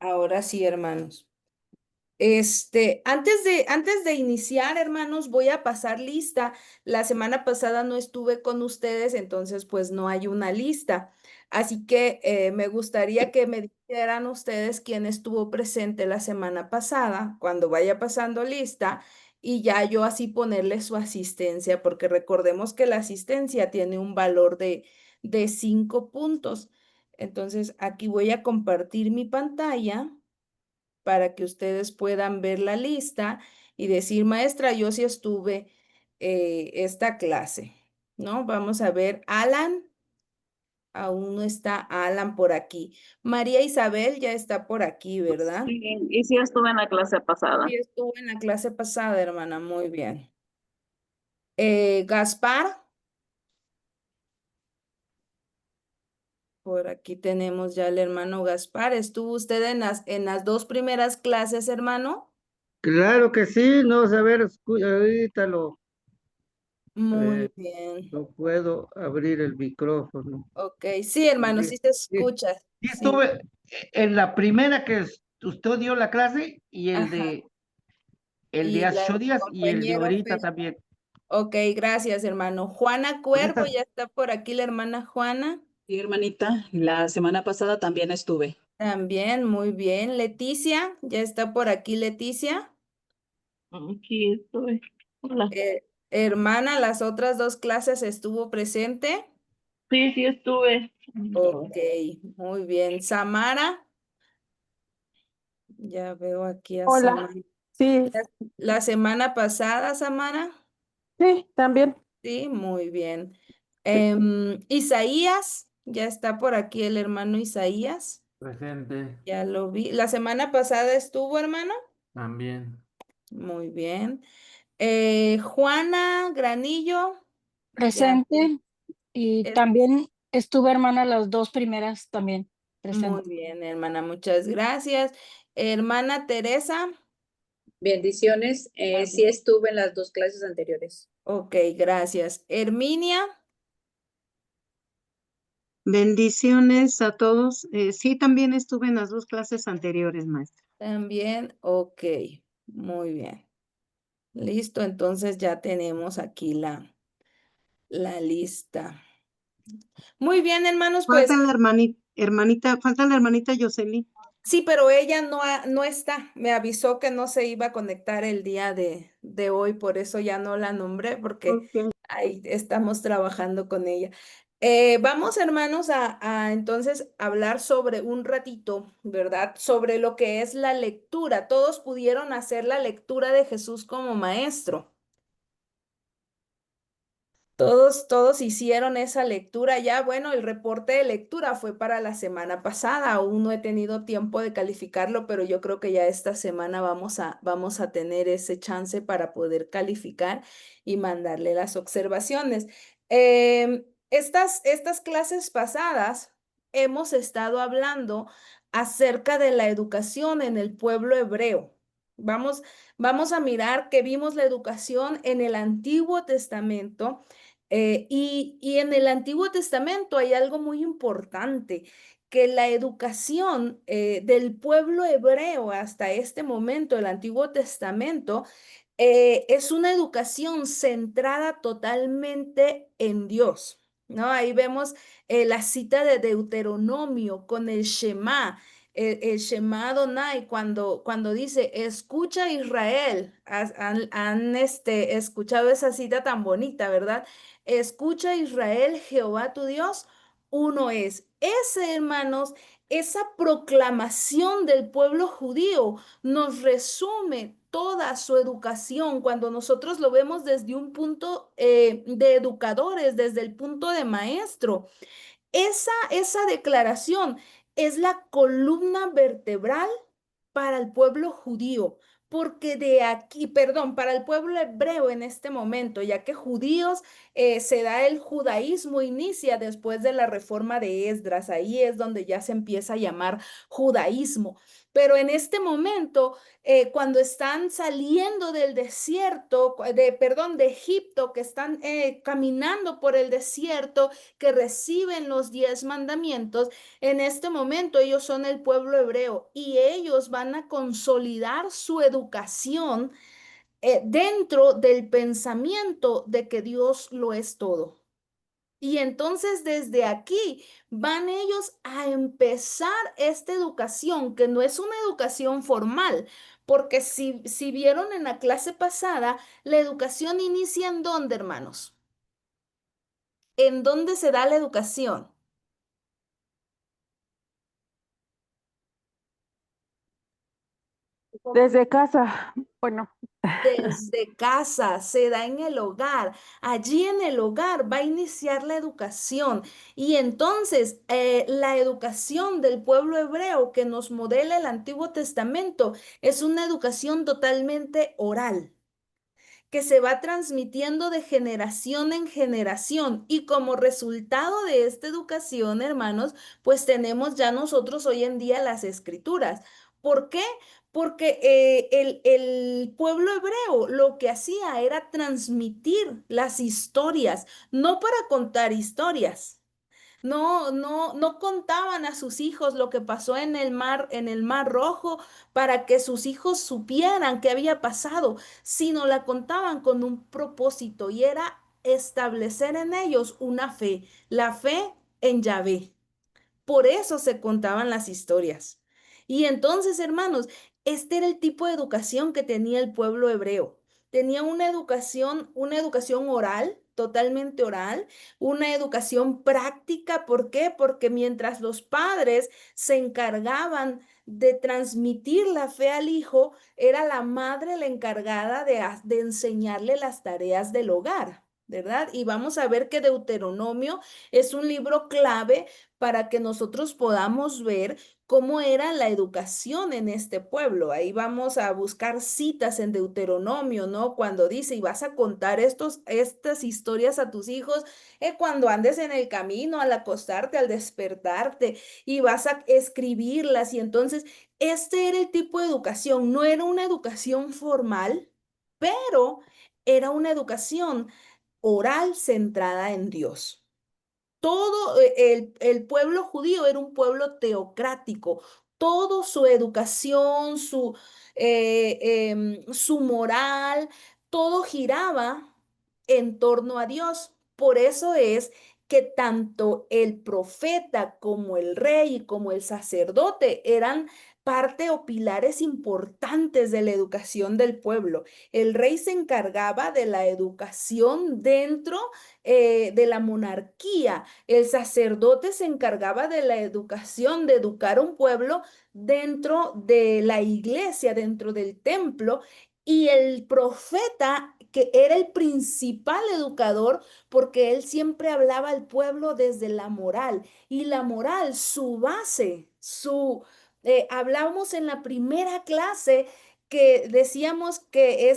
Ahora sí, hermanos. Antes de iniciar, hermanos, voy a pasar lista. La semana pasada no estuve con ustedes, entonces pues no hay una lista. Así que me gustaría que me dijeran ustedes quién estuvo presente la semana pasada, cuando vaya pasando lista, y ya yo así ponerle su asistencia, porque recordemos que la asistencia tiene un valor de 5 puntos. Entonces, aquí voy a compartir mi pantalla para que ustedes puedan ver la lista y decir, maestra, yo sí estuve esta clase, ¿no? Vamos a ver, Alan, aún no está Alan por aquí. María Isabel ya está por aquí, ¿verdad? Sí, y sí estuve en la clase pasada. Sí, estuvo en la clase pasada, hermana, muy bien. Gaspar, por aquí tenemos ya el hermano Gaspar. ¿Estuvo usted en las dos primeras clases, hermano? Claro que sí, no, a ver, ahorita Muy eh, bien. lo puedo abrir el micrófono. Ok, sí, hermano, Sí, sí se sí, escucha. sí Sí. estuve en la primera que usted dio la clase y Ajá. el de Y hace la 8 días y el de compañera ahorita fue. también. Ok, gracias, hermano. Juana Con Cuervo, estas, ya está por aquí la hermana Juana. Sí, hermanita, la semana pasada también estuve. También, muy bien. Leticia, ya está por aquí Leticia. Aquí estoy. Hola. Hermana, las otras dos clases estuvo presente. Sí, sí estuve. Ok, muy bien. Samara, ya veo aquí a Hola, Samara. sí, La semana pasada, Samara. sí, también. Sí, muy bien. Sí. Isaías, ya está por aquí el hermano Isaías. presente Ya lo vi. La semana pasada estuvo, hermano. también. Muy bien. Juana Granillo, ya. Presente y es- también estuve hermana las dos primeras también Muy presente. bien, hermana, muchas gracias. Hermana Teresa. Bendiciones. Sí estuve en las dos clases anteriores. Ok, gracias. Herminia, Bendiciones a todos. Sí, también estuve en las dos clases anteriores, maestra. también. Ok, muy bien. Listo, entonces ya tenemos aquí la lista. Muy bien, hermanos, pues. Falta la falta la hermanita Yoseli. Sí, pero ella no está. Me avisó que no se iba a conectar el día de hoy, por eso ya no la nombré, porque Ok. ahí estamos trabajando con ella. Vamos, hermanos, a entonces hablar sobre un ratito, ¿verdad? Sobre lo que es la lectura. Todos pudieron hacer la lectura de Jesús como maestro. Todos hicieron esa lectura ya. Bueno, el reporte de lectura fue para la semana pasada. Aún no he tenido tiempo de calificarlo, pero yo creo que ya esta semana vamos a tener ese chance para poder calificar y mandarle las observaciones. Estas clases pasadas hemos estado hablando acerca de la educación en el pueblo hebreo. Vamos, vamos a mirar que vimos la educación en el Antiguo Testamento y en el Antiguo Testamento hay algo muy importante, que la educación del pueblo hebreo hasta este momento, el Antiguo Testamento, es una educación centrada totalmente en Dios, ¿no? Ahí vemos la cita de Deuteronomio con el Shema. El Shema Adonai, cuando dice, escucha Israel, escuchado esa cita tan bonita, ¿verdad? Escucha Israel, Jehová tu Dios, uno es. Ese, hermanos, esa proclamación del pueblo judío nos resume toda su educación cuando nosotros lo vemos desde un punto de educadores, desde el punto de maestro. Esa declaración es la columna vertebral para el pueblo judío, porque de aquí, perdón, para el pueblo hebreo en este momento, ya que judíos se da el judaísmo, inicia después de la reforma de Esdras, ahí es donde ya se empieza a llamar judaísmo. Pero en este momento, cuando están saliendo del desierto, perdón, de Egipto, que están caminando por el desierto, que reciben los 10 mandamientos, en este momento ellos son el pueblo hebreo y ellos van a consolidar su educación dentro del pensamiento de que Dios lo es todo. Y entonces desde aquí van ellos a empezar esta educación, que no es una educación formal, porque si vieron en la clase pasada, la educación inicia ¿en dónde, hermanos? ¿En dónde se da la educación? Desde casa, bueno, Desde casa, se da en el hogar. Allí en el hogar va a iniciar la educación. Y entonces la educación del pueblo hebreo que nos modela el Antiguo Testamento es una educación totalmente oral, que se va transmitiendo de generación en generación. Y como resultado de esta educación, hermanos, pues tenemos ya nosotros hoy en día las escrituras. ¿Por qué? Porque el pueblo hebreo lo que hacía era transmitir las historias, no para contar historias. No contaban a sus hijos lo que pasó en el Mar Rojo para que sus hijos supieran qué había pasado, sino la contaban con un propósito y era establecer en ellos una fe, la fe en Yahvé. Por eso se contaban las historias. Y entonces, hermanos, este era el tipo de educación que tenía el pueblo hebreo. Tenía una educación oral, totalmente oral, una educación práctica. ¿Por qué? Porque mientras los padres se encargaban de transmitir la fe al hijo, era la madre la encargada de enseñarle las tareas del hogar, ¿verdad? Y vamos a ver que Deuteronomio es un libro clave para que nosotros podamos ver cómo era la educación en este pueblo. Ahí vamos a buscar citas en Deuteronomio, ¿no? Cuando dice, y vas a contar estas historias a tus hijos cuando andes en el camino, al acostarte, al despertarte, y vas a escribirlas. Y entonces, este era el tipo de educación, no era una educación formal, pero era una educación oral centrada en Dios. Todo el pueblo judío era un pueblo teocrático. Todo su educación, su moral, todo giraba en torno a Dios. Por eso es que tanto el profeta como el rey y como el sacerdote eran parte o pilares importantes de la educación del pueblo. El rey se encargaba de la educación dentro de la monarquía. El sacerdote se encargaba de la educación, de educar a un pueblo dentro de la iglesia, dentro del templo, y el profeta, que era el principal educador, porque él siempre hablaba al pueblo desde la moral, y la moral, su base, hablábamos en la primera clase que decíamos que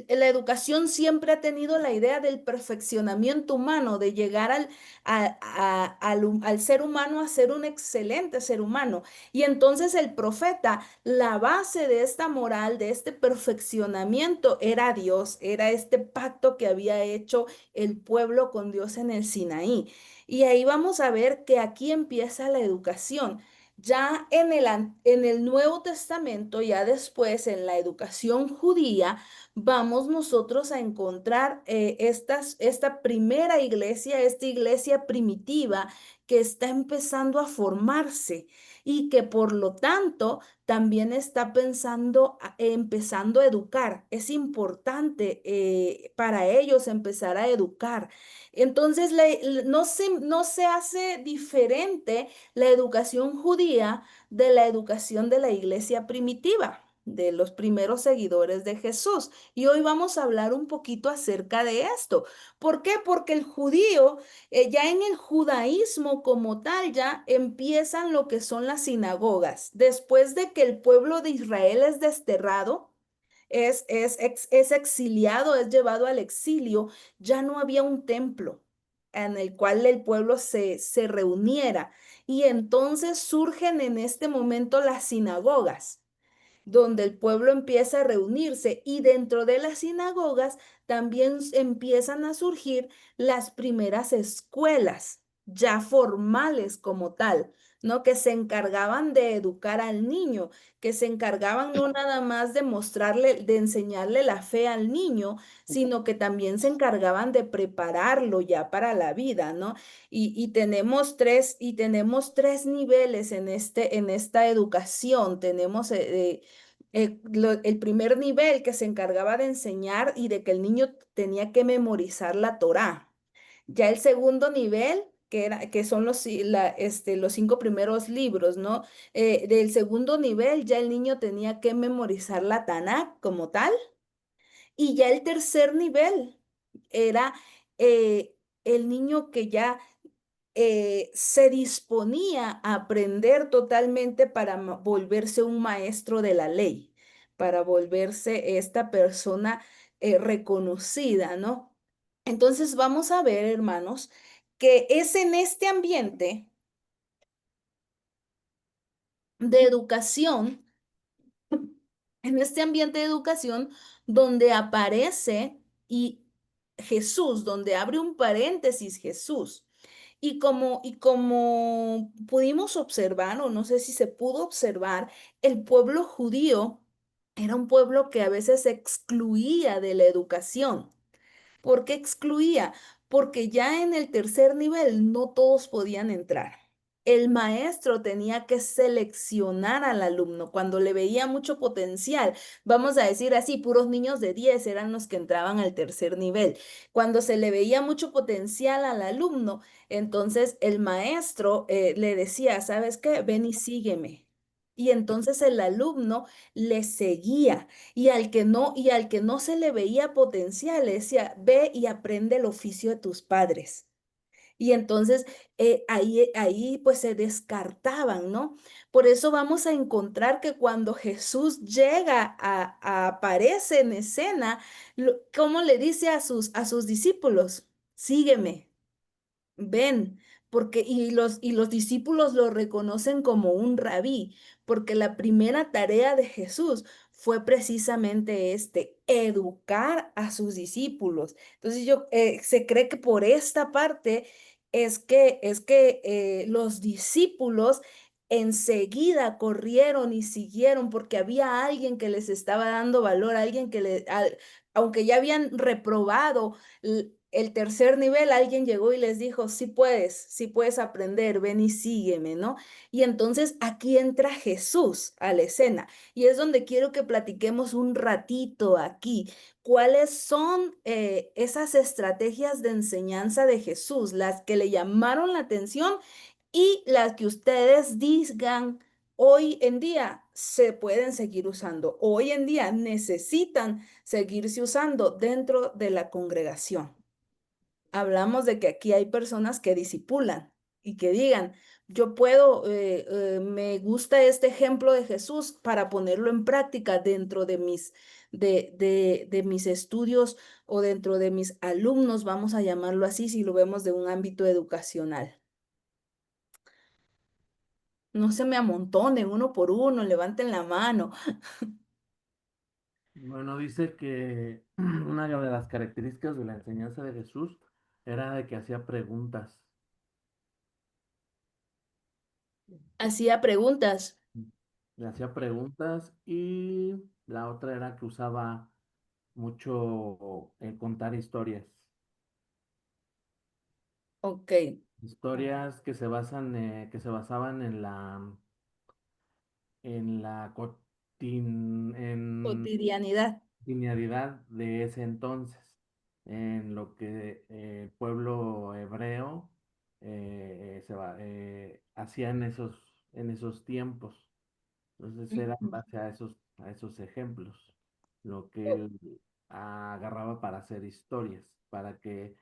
la educación siempre ha tenido la idea del perfeccionamiento humano, de llegar al ser humano a ser un excelente ser humano. Y entonces el profeta, la base de esta moral, de este perfeccionamiento, era Dios, era este pacto que había hecho el pueblo con Dios en el Sinaí. Y ahí vamos a ver que aquí empieza la educación. Ya en el Nuevo Testamento, ya después en la educación judía, vamos nosotros a encontrar esta primera iglesia, esta iglesia primitiva que está empezando a formarse y que por lo tanto también está empezando a educar. Es importante para ellos empezar a educar. Entonces, no se hace diferente la educación judía de la educación de la iglesia primitiva. de los primeros seguidores de Jesús. Y hoy vamos a hablar un poquito acerca de esto. ¿Por qué? Porque el judío, ya en el judaísmo como tal, ya empiezan lo que son las sinagogas. Después de que el pueblo de Israel es desterrado, es exiliado, es llevado al exilio, ya no había un templo en el cual el pueblo se reuniera. Y entonces surgen en este momento las sinagogas donde el pueblo empieza a reunirse y dentro de las sinagogas también empiezan a surgir las primeras escuelas ya formales como tal, ¿no? Que se encargaban de educar al niño, que se encargaban no nada más de mostrarle, de enseñarle la fe al niño, sino que también se encargaban de prepararlo ya para la vida, ¿no? Y tenemos tres niveles en esta educación. Tenemos el primer nivel que se encargaba de enseñar y de que el niño tenía que memorizar la Torá. Ya el segundo nivel, que son los 5 primeros libros, ¿no? Del segundo nivel ya el niño tenía que memorizar la Tanakh como tal. Y ya el tercer nivel era el niño que ya se disponía a aprender totalmente para volverse un maestro de la ley, para volverse esta persona reconocida, ¿no? Entonces vamos a ver, hermanos, que es en este ambiente de educación, en este ambiente de educación donde aparece y Jesús, donde abre un paréntesis Jesús. Y como pudimos observar, o no sé si se pudo observar, el pueblo judío era un pueblo que a veces excluía de la educación. ¿Por qué excluía? Porque ya en el tercer nivel no todos podían entrar. El maestro tenía que seleccionar al alumno cuando le veía mucho potencial. Vamos a decir así, puros niños de 10 eran los que entraban al tercer nivel. Cuando se le veía mucho potencial al alumno, entonces el maestro le decía, ¿sabes qué? Ven y sígueme. Y entonces el alumno le seguía. Y al que no se le veía potencial, le decía, ve y aprende el oficio de tus padres. Y entonces ahí pues se descartaban, ¿no? Por eso vamos a encontrar que cuando Jesús llega aparece en escena, ¿cómo le dice a sus discípulos? Sígueme. Ven, y los discípulos lo reconocen como un rabí, porque la primera tarea de Jesús fue precisamente educar a sus discípulos. Entonces se cree que por esta parte es que los discípulos enseguida corrieron y siguieron porque había alguien que les estaba dando valor, alguien aunque ya habían reprobado el tercer nivel, alguien llegó y les dijo, sí puedes aprender, ven y sígueme, ¿no? Y entonces aquí entra Jesús a la escena y es donde quiero que platiquemos un ratito aquí. ¿Cuáles son esas estrategias de enseñanza de Jesús, las que le llamaron la atención y las que ustedes digan hoy en día se pueden seguir usando, hoy en día necesitan seguirse usando dentro de la congregación? Hablamos de que aquí hay personas que disipulan y que digan, yo puedo, me gusta este ejemplo de Jesús para ponerlo en práctica dentro de mis estudios o dentro de mis alumnos, vamos a llamarlo así, si lo vemos de un ámbito educacional. No se me amontonen uno por uno, levanten la mano. Bueno, dice que una de las características de la enseñanza de Jesús era de que hacía preguntas. Hacía preguntas. Le hacía preguntas y la otra era que usaba mucho contar historias. Ok, Historias que se basaban en la cotidianidad. linealidad de ese entonces, en lo que el pueblo hebreo hacía en esos tiempos. Entonces era en base a esos a esos ejemplos, lo que él agarraba para hacer historias, para que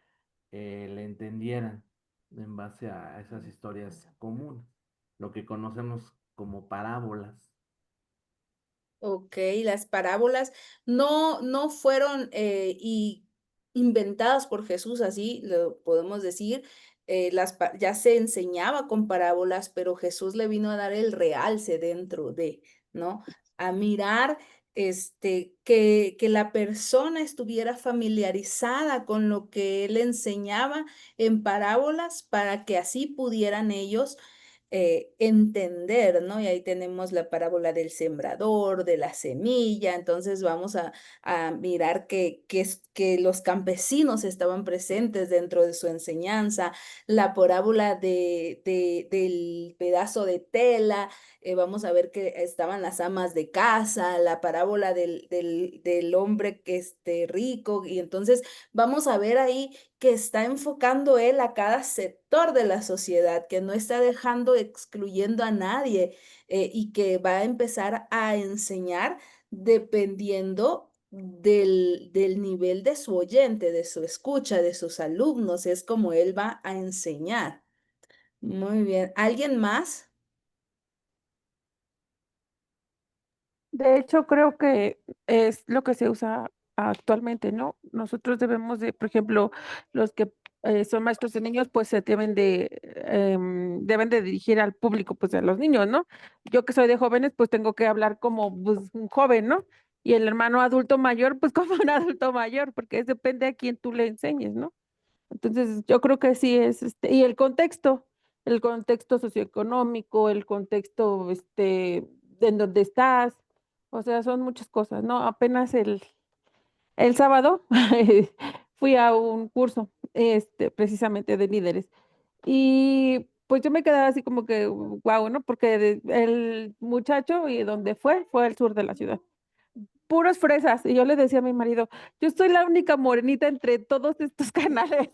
le entendieran en base a esas historias comunes, lo que conocemos como parábolas. Ok, las parábolas no fueron inventadas por Jesús, así lo podemos decir. Ya se enseñaba con parábolas, pero Jesús le vino a dar el realce dentro de, ¿no? A mirar que la persona estuviera familiarizada con lo que él enseñaba en parábolas para que así pudieran ellos entender, ¿no? Y ahí tenemos la parábola del sembrador, de la semilla, entonces vamos a mirar que los campesinos estaban presentes dentro de su enseñanza, la parábola del pedazo de tela, vamos a ver que estaban las amas de casa, la parábola del hombre que esté rico, y entonces vamos a ver ahí que está enfocando él a cada sector de la sociedad, que no está dejando excluyendo a nadie y que va a empezar a enseñar dependiendo del nivel de su oyente, de su escucha, de sus alumnos. Es como él va a enseñar. Muy bien. ¿Alguien más? De hecho, creo que es lo que se usa actualmente, ¿no? Nosotros debemos de, por ejemplo, los que son maestros de niños, pues se deben de dirigir al público, pues a los niños, ¿no? Yo que soy de jóvenes, pues tengo que hablar como pues, un joven, ¿no? Y el hermano adulto mayor, pues como un adulto mayor, porque depende a quién tú le enseñes, ¿no? Entonces, yo creo que sí es, y el contexto socioeconómico, el contexto, en donde estás, o sea, son muchas cosas, ¿no? Apenas el sábado fui a un curso, precisamente de líderes, y pues yo me quedaba así como que, wow, ¿no? Porque el muchacho y donde fue al sur de la ciudad puros fresas. Y yo le decía a mi marido, yo soy la única morenita entre todos estos canales.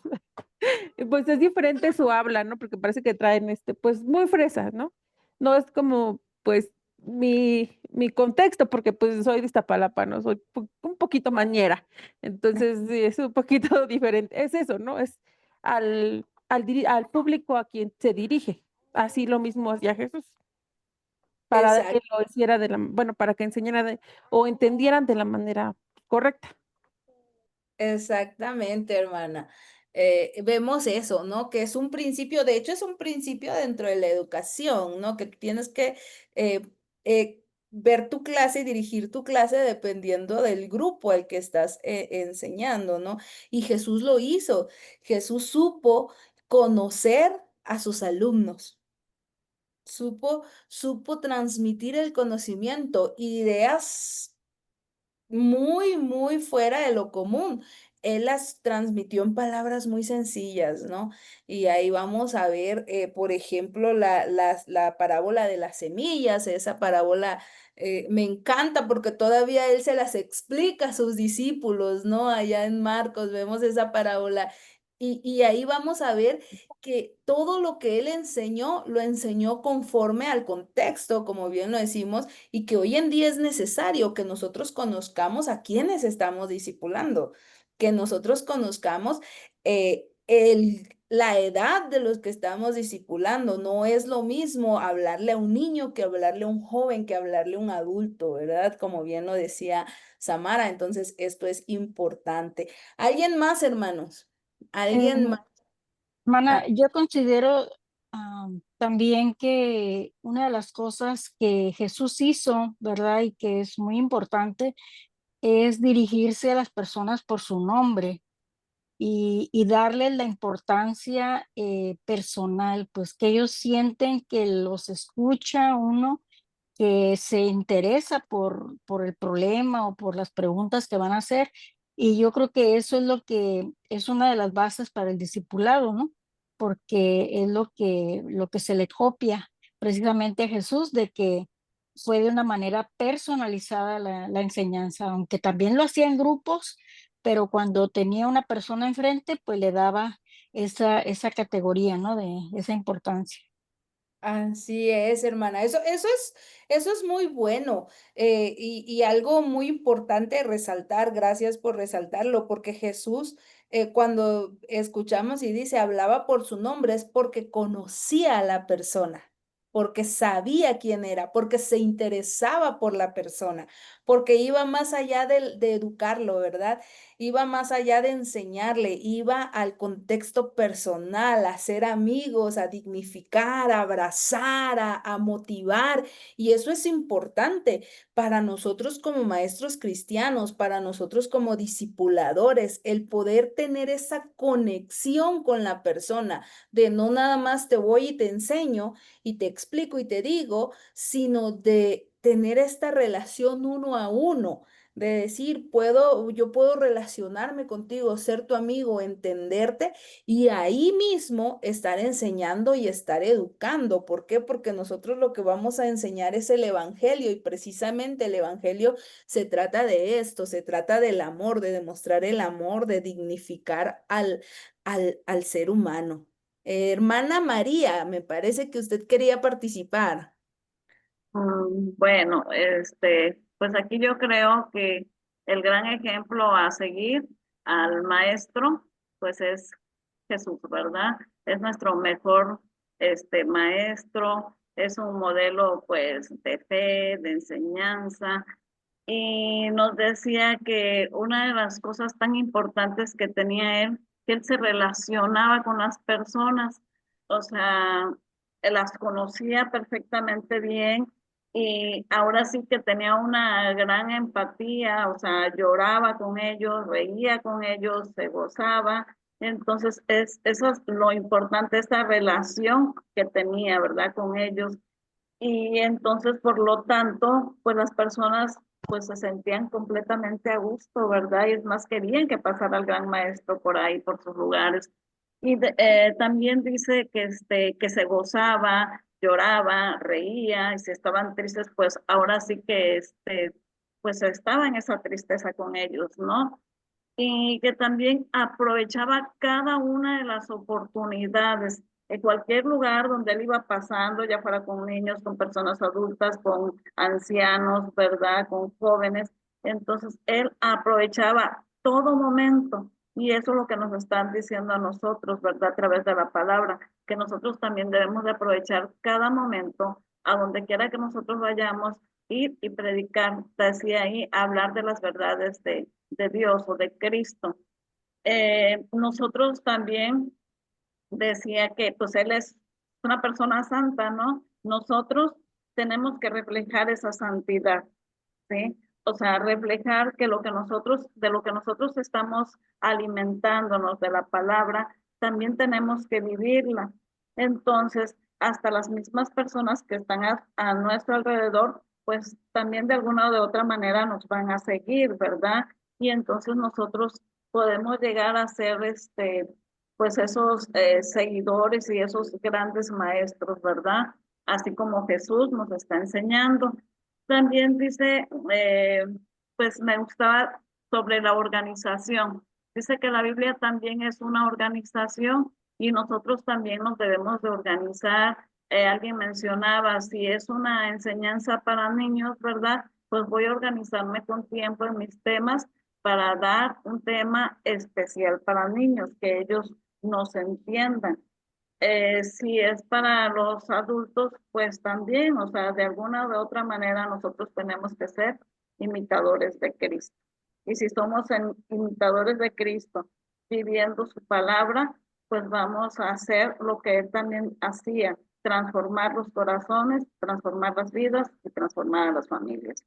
Y pues es diferente su habla, ¿no? Porque parece que traen, pues muy fresas, ¿no? No es como, pues, mi contexto, porque pues soy de Iztapalapa, ¿no? Soy un poquito mañera. Entonces, sí, es un poquito diferente. Es eso, ¿no? Es al público a quien se dirige. Así lo mismo hacía Jesús para que Exacto. lo hiciera bueno, para que enseñara o entendieran de la manera correcta. Exactamente, hermana. Vemos eso, ¿no? Que es un principio, de hecho es un principio dentro de la educación, ¿no? Que tienes que eh, ver tu clase y dirigir tu clase dependiendo del grupo al que estás enseñando, ¿no? Y Jesús lo hizo. Jesús supo conocer a sus alumnos. Supo transmitir el conocimiento, ideas muy fuera de lo común. Él las transmitió en palabras muy sencillas, ¿no? Y ahí vamos a ver, por ejemplo, la parábola de las semillas. Esa parábola me encanta porque todavía él se las explica a sus discípulos, ¿no? Allá en Marcos vemos esa parábola. Y ahí vamos a ver que todo lo que él enseñó, lo enseñó conforme al contexto, como bien lo decimos, y que hoy en día es necesario que nosotros conozcamos a quienes estamos discipulando, que nosotros conozcamos la edad de los que estamos discipulando. No es lo mismo hablarle a un niño que hablarle a un joven, que hablarle a un adulto, ¿verdad? Como bien lo decía Samara. Entonces, esto es importante. ¿Alguien más, hermanos? ¿Alguien Em, más? Hermana, yo considero también que una de las cosas que Jesús hizo, ¿verdad? Y que es muy importante, es dirigirse a las personas por su nombre y darles la importancia personal, pues que ellos sienten que los escucha uno, que se interesa por el problema o por las preguntas que van a hacer. Y yo creo que eso es lo que es una de las bases para el discipulado, ¿no? Porque es lo que se le copia precisamente a Jesús, de que fue de una manera personalizada la enseñanza, aunque también lo hacía en grupos, pero cuando tenía una persona enfrente, pues le daba esa categoría, ¿no? De esa importancia. Así es, hermana. Eso es muy bueno y algo muy importante resaltar. Gracias por resaltarlo, porque Jesús, cuando escuchamos y dice hablaba por su nombre, es porque conocía a la persona, porque sabía quién era, porque se interesaba por la persona, porque iba más allá de educarlo, ¿verdad? Iba más allá de enseñarle, iba al contexto personal, a ser amigos, a dignificar, a abrazar, a motivar. Y eso es importante para nosotros como maestros cristianos, para nosotros como discipuladores, el poder tener esa conexión con la persona, de no nada más te voy y te enseño y te explico y te digo, sino de tener esta relación uno a uno, de decir, yo puedo relacionarme contigo, ser tu amigo, entenderte y ahí mismo estar enseñando y estar educando. ¿Por qué? Porque nosotros lo que vamos a enseñar es el evangelio y precisamente el evangelio se trata de esto, se trata del amor, de demostrar el amor, de dignificar al ser humano. Hermana María, me parece que usted quería participar. Bueno, pues aquí yo creo que el gran ejemplo a seguir al maestro, pues es Jesús, ¿verdad? Es nuestro mejor, maestro, es un modelo, pues, de fe, de enseñanza, y nos decía que una de las cosas tan importantes que tenía él, que él se relacionaba con las personas, o sea, él las conocía perfectamente bien y ahora sí que tenía una gran empatía, o sea, lloraba con ellos, reía con ellos, se gozaba. Entonces, eso es lo importante, esa relación que tenía, ¿verdad? Con ellos. Y entonces, por lo tanto, pues las personas pues se sentían completamente a gusto, ¿verdad? Y es más, querían que pasara el gran maestro por ahí, por sus lugares. Y también dice que se gozaba, lloraba, reía, y si estaban tristes, pues ahora sí que pues estaba en esa tristeza con ellos, ¿no? Y que también aprovechaba cada una de las oportunidades en cualquier lugar donde él iba pasando, ya fuera con niños, con personas adultas, con ancianos, ¿verdad? Con jóvenes. Entonces, él aprovechaba todo momento. Y eso es lo que nos están diciendo a nosotros, ¿verdad? A través de la palabra, que nosotros también debemos de aprovechar cada momento, a donde quiera que nosotros vayamos, ir y predicar, decía ahí, hablar de las verdades de Dios o de Cristo. Nosotros también decía que pues Él es una persona santa, ¿no? Nosotros tenemos que reflejar esa santidad, ¿sí? O sea, reflejar que de lo que nosotros estamos alimentándonos de la palabra, también tenemos que vivirla. Entonces, hasta las mismas personas que están a nuestro alrededor, pues también de alguna o de otra manera nos van a seguir, ¿verdad? Y entonces nosotros podemos llegar a ser, pues esos seguidores y esos grandes maestros, ¿verdad? Así como Jesús nos está enseñando. También dice, pues me gustaba sobre la organización. Dice que la Biblia también es una organización y nosotros también nos debemos de organizar. Alguien mencionaba, si es una enseñanza para niños, ¿verdad? Pues voy a organizarme con tiempo en mis temas para dar un tema especial para niños, que ellos nos entiendan. Si es para los adultos, pues también, o sea, de alguna u otra manera nosotros tenemos que ser imitadores de Cristo. Y si somos imitadores de Cristo, viviendo su palabra, pues vamos a hacer lo que Él también hacía, transformar los corazones, transformar las vidas y transformar a las familias.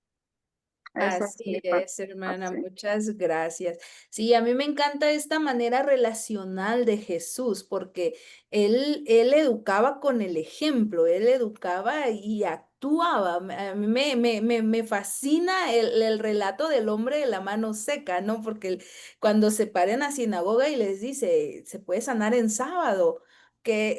Esa es Así mi es, hermana, participación. muchas gracias. Sí, a mí me encanta esta manera relacional de Jesús, porque él educaba con el ejemplo, él educaba y actuaba. A mí me fascina el relato del hombre de la mano seca, ¿no? Porque cuando se para en la sinagoga y les dice, se puede sanar en sábado,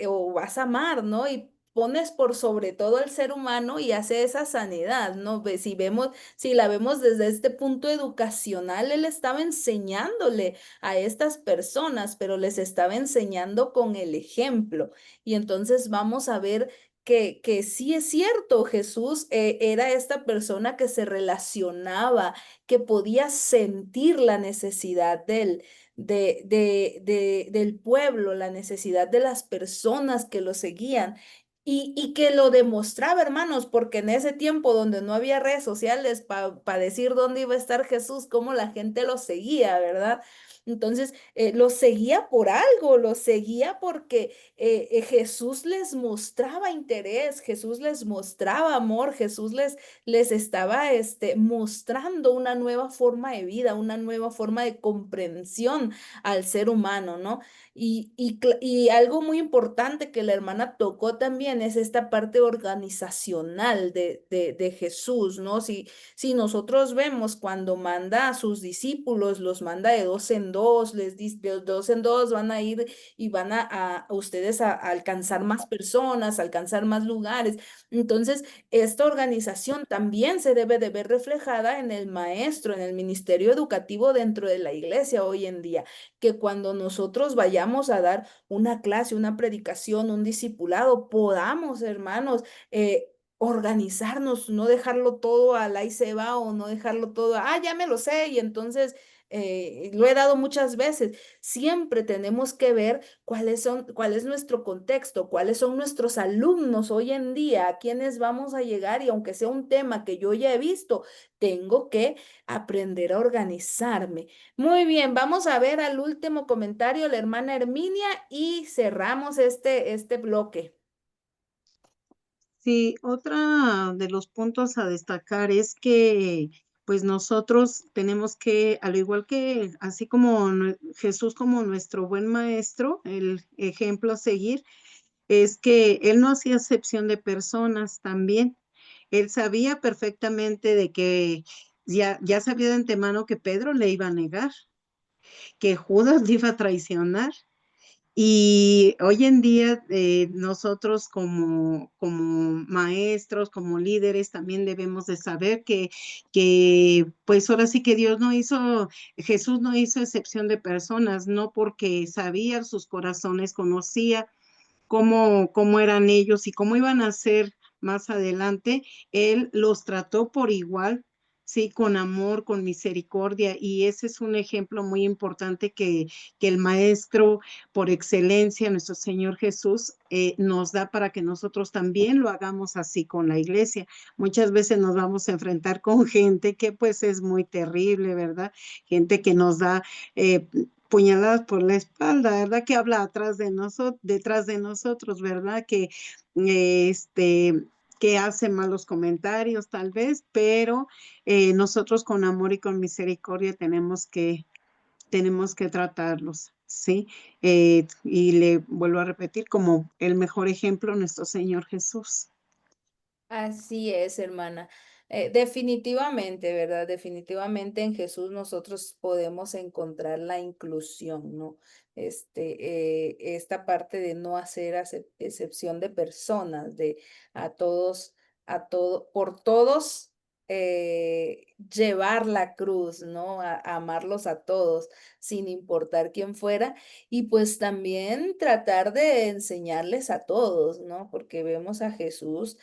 o vas a amar, ¿no? Y pones por sobre todo al ser humano y hace esa sanidad, ¿no? Si la vemos desde este punto educacional, él estaba enseñándole a estas personas, pero les estaba enseñando con el ejemplo. Y entonces vamos a ver que sí es cierto, Jesús era esta persona que se relacionaba, que podía sentir la necesidad del pueblo, la necesidad de las personas que lo seguían. Y que lo demostraba, hermanos, porque en ese tiempo donde no había redes sociales para decir dónde iba a estar Jesús, cómo la gente lo seguía, ¿verdad? Entonces, lo seguía por algo, lo seguía porque Jesús les mostraba interés, Jesús les mostraba amor, Jesús les estaba mostrando una nueva forma de vida, una nueva forma de comprensión al ser humano, ¿no? Y algo muy importante que la hermana tocó también es esta parte organizacional de Jesús, ¿no? Si nosotros vemos cuando manda a sus discípulos, los manda de dos en dos, les dice de dos en dos van a ir y van a ustedes a alcanzar más personas, a alcanzar más lugares. Entonces, esta organización también se debe de ver reflejada en el maestro, en el ministerio educativo dentro de la iglesia hoy en día, que cuando nosotros vayamos a dar una clase, una predicación, un discipulado, podamos, hermanos, organizarnos, no dejarlo todo al ahí se va o no dejarlo todo, ya me lo sé y entonces lo he dado muchas veces. Siempre tenemos que ver cuál es nuestro contexto, cuáles son nuestros alumnos hoy en día, a quiénes vamos a llegar y aunque sea un tema que yo ya he visto, tengo que aprender a organizarme. Muy bien, vamos a ver al último comentario, la hermana Herminia, y cerramos este bloque. Sí, otra de los puntos a destacar es que pues nosotros tenemos que, al igual que así como Jesús como nuestro buen maestro, el ejemplo a seguir, es que él no hacía excepción de personas también. Él sabía perfectamente de que ya sabía de antemano que Pedro le iba a negar, que Judas le iba a traicionar. Y hoy en día nosotros como maestros, como líderes, también debemos de saber que pues ahora sí que Jesús no hizo excepción de personas, no porque sabía sus corazones, conocía cómo eran ellos y cómo iban a ser más adelante, él los trató por igual, sí, con amor, con misericordia, y ese es un ejemplo muy importante que el maestro por excelencia, nuestro Señor Jesús, nos da para que nosotros también lo hagamos así con la iglesia. Muchas veces nos vamos a enfrentar con gente que pues es muy terrible, ¿verdad? Gente que nos da puñaladas por la espalda, ¿verdad? Que habla detrás de nosotros, ¿verdad? Que hace malos comentarios tal vez, pero nosotros con amor y con misericordia tenemos que tratarlos, ¿sí? Y le vuelvo a repetir, como el mejor ejemplo, nuestro Señor Jesús. Así es, hermana. Definitivamente, ¿verdad? Definitivamente en Jesús nosotros podemos encontrar la inclusión, ¿no? Esta parte de no hacer excepción de personas, de a todos, por todos llevar la cruz, ¿no? A amarlos a todos, sin importar quién fuera, y pues también tratar de enseñarles a todos, ¿no? Porque vemos a Jesús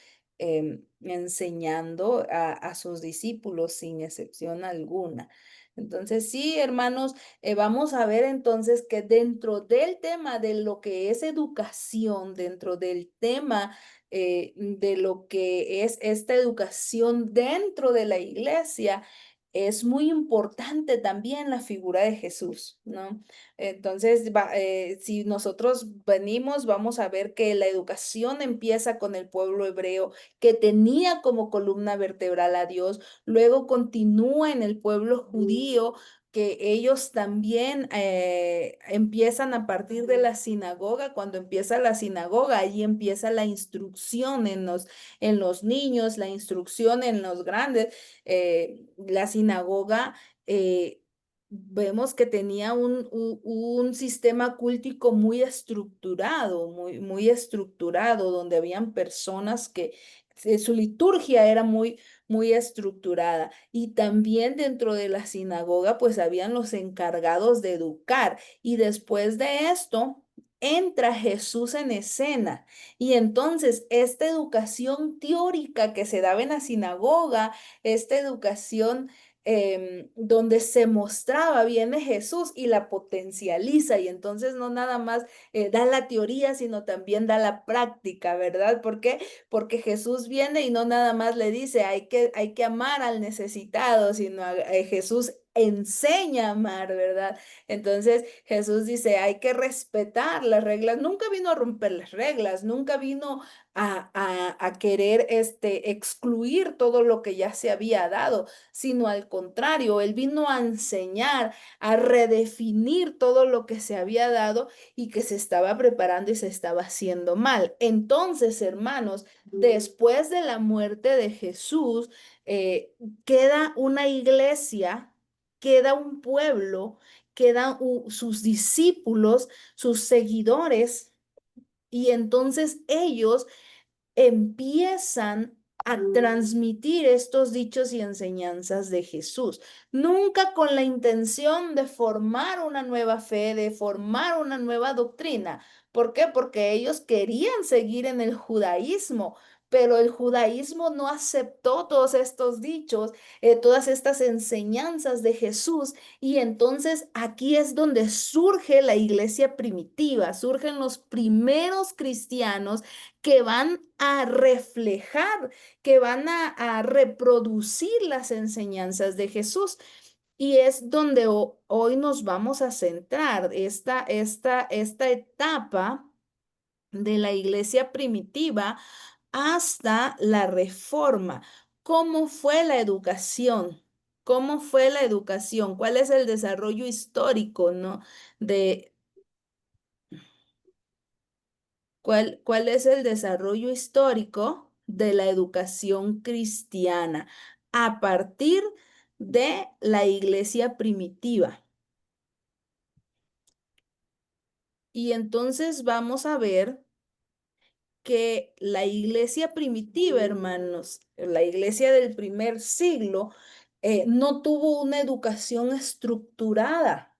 enseñando a sus discípulos sin excepción alguna. Entonces, sí, hermanos, vamos a ver entonces que dentro del tema de lo que es educación, dentro del tema de lo que es esta educación dentro de la iglesia, es muy importante también la figura de Jesús, ¿no? Entonces, si nosotros venimos, vamos a ver que la educación empieza con el pueblo hebreo, que tenía como columna vertebral a Dios, luego continúa en el pueblo judío, que ellos también empiezan a partir de la sinagoga. Cuando empieza la sinagoga, allí empieza la instrucción en los niños, la instrucción en los grandes. La sinagoga, vemos que tenía un sistema cultico muy estructurado, muy estructurado, donde habían personas que su liturgia era muy estructurada. Y también dentro de la sinagoga, pues habían los encargados de educar. Y después de esto, entra Jesús en escena. Y entonces esta educación teórica que se daba en la sinagoga, esta educación donde se mostraba, viene Jesús y la potencializa. Y entonces no nada más da la teoría, sino también da la práctica, ¿verdad? ¿Por qué? Porque Jesús viene y no nada más le dice, hay que amar al necesitado, sino Jesús enseña a amar, ¿verdad? Entonces Jesús dice, hay que respetar las reglas. Nunca vino a romper las reglas, nunca vino a querer excluir todo lo que ya se había dado, sino al contrario, él vino a enseñar, a redefinir todo lo que se había dado y que se estaba preparando y se estaba haciendo mal. Entonces, hermanos, después de la muerte de Jesús, queda una iglesia, queda un pueblo, quedan sus discípulos, sus seguidores, y entonces ellos empiezan a transmitir estos dichos y enseñanzas de Jesús, nunca con la intención de formar una nueva fe, de formar una nueva doctrina. ¿Por qué? Porque ellos querían seguir en el judaísmo, pero el judaísmo no aceptó todos estos dichos, todas estas enseñanzas de Jesús, y entonces aquí es donde surge la iglesia primitiva, surgen los primeros cristianos que van a reflejar, que van a reproducir las enseñanzas de Jesús. Y es donde hoy nos vamos a centrar, esta etapa de la iglesia primitiva hasta la reforma. ¿Cómo fue la educación? ¿Cómo fue la educación? ¿Cuál es el desarrollo histórico, no? De, ¿cuál es el desarrollo histórico de la educación cristiana a partir de la iglesia primitiva? Y entonces vamos a ver que la iglesia primitiva, hermanos, la iglesia del primer siglo, no tuvo una educación estructurada.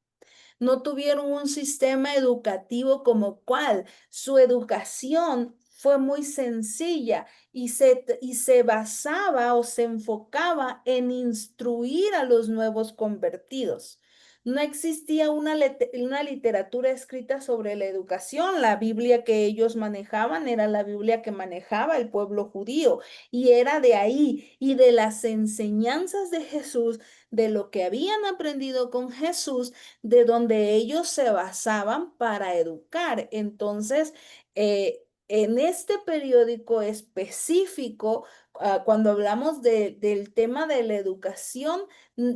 No tuvieron un sistema educativo como cual. Su educación fue muy sencilla y se basaba o se enfocaba en instruir a los nuevos convertidos. No existía una literatura escrita sobre la educación. La Biblia que ellos manejaban era la Biblia que manejaba el pueblo judío, y era de ahí y de las enseñanzas de Jesús, de lo que habían aprendido con Jesús, de donde ellos se basaban para educar. Entonces, en este periódico específico, cuando hablamos del tema de la educación,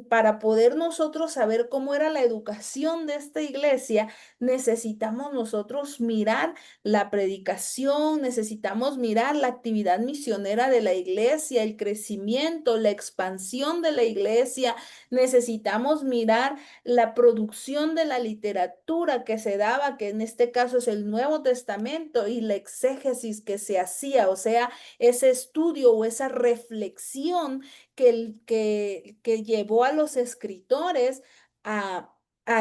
para poder nosotros saber cómo era la educación de esta iglesia, necesitamos nosotros mirar la predicación, necesitamos mirar la actividad misionera de la iglesia, el crecimiento, la expansión de la iglesia. Necesitamos mirar la producción de la literatura que se daba, que en este caso es el Nuevo Testamento, y la exégesis que se hacía, o sea, ese estudio o esa reflexión que llevó a los escritores a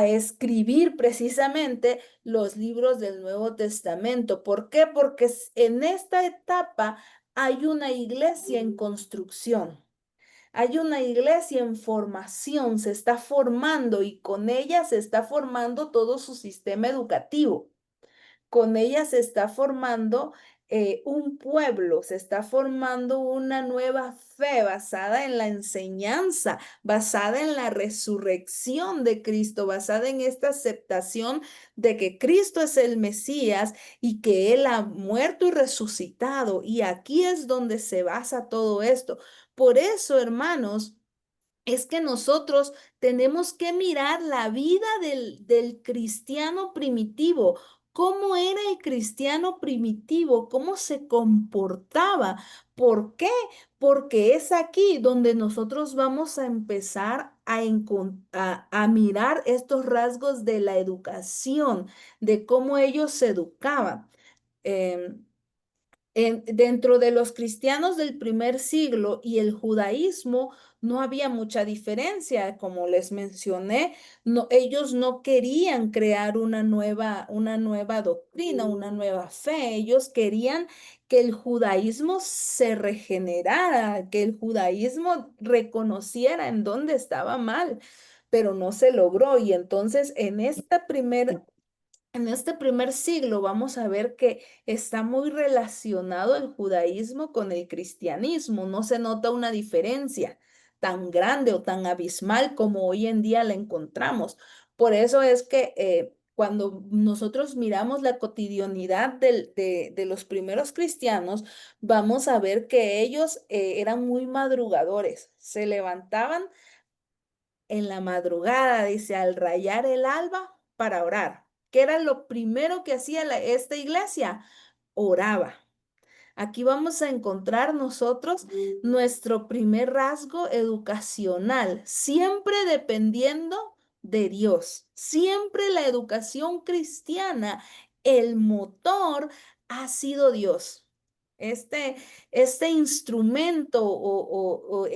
escribir precisamente los libros del Nuevo Testamento. ¿Por qué? Porque en esta etapa hay una iglesia en construcción. Hay una iglesia en formación, se está formando, y con ella se está formando todo su sistema educativo. Con ella se está formando un pueblo, se está formando una nueva fe basada en la enseñanza, basada en la resurrección de Cristo, basada en esta aceptación de que Cristo es el Mesías y que Él ha muerto y resucitado. Y aquí es donde se basa todo esto. Por eso, hermanos, es que nosotros tenemos que mirar la vida del cristiano primitivo. ¿Cómo era el cristiano primitivo? ¿Cómo se comportaba? ¿Por qué? Porque es aquí donde nosotros vamos a empezar a mirar estos rasgos de la educación, de cómo ellos se educaban. Em, Dentro de los cristianos del primer siglo y el judaísmo no había mucha diferencia. Como les mencioné, ellos no querían crear una nueva doctrina, una nueva fe. Ellos querían que el judaísmo se regenerara, que el judaísmo reconociera en dónde estaba mal, pero no se logró. Y entonces en este primer siglo vamos a ver que está muy relacionado el judaísmo con el cristianismo. No se nota una diferencia tan grande o tan abismal como hoy en día la encontramos. Por eso es que cuando nosotros miramos la cotidianidad de los primeros cristianos, vamos a ver que ellos eran muy madrugadores. Se levantaban en la madrugada, dice, al rayar el alba para orar. ¿Qué era lo primero que hacía esta iglesia? Oraba. Aquí vamos a encontrar nosotros nuestro primer rasgo educacional, siempre dependiendo de Dios. Siempre la educación cristiana, el motor ha sido Dios. Este instrumento o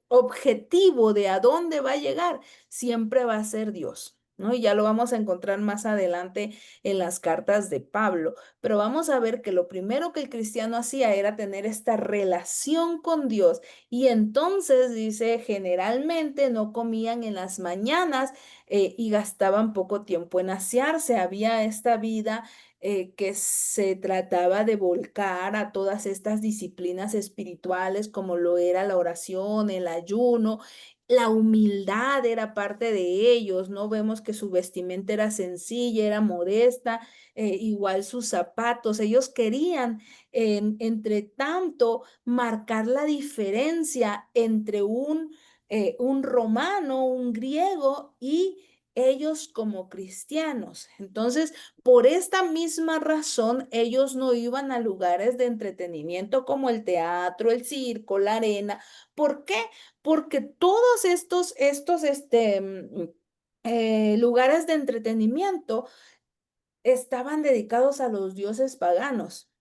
objetivo de a dónde va a llegar siempre va a ser Dios, ¿no? Y ya lo vamos a encontrar más adelante en las cartas de Pablo. Pero vamos a ver que lo primero que el cristiano hacía era tener esta relación con Dios. Y entonces dice, generalmente no comían en las mañanas y gastaban poco tiempo en asearse. Había esta vida que se trataba de volcar a todas estas disciplinas espirituales como lo era la oración, el ayuno. La humildad era parte de ellos, ¿no? Vemos que su vestimenta era sencilla, era modesta, igual sus zapatos. Ellos querían, entre tanto, marcar la diferencia entre un romano, un griego y ellos como cristianos. Entonces, por esta misma razón, ellos no iban a lugares de entretenimiento como el teatro, el circo, la arena. ¿Por qué? Porque todos estos lugares de entretenimiento estaban dedicados a los dioses paganos,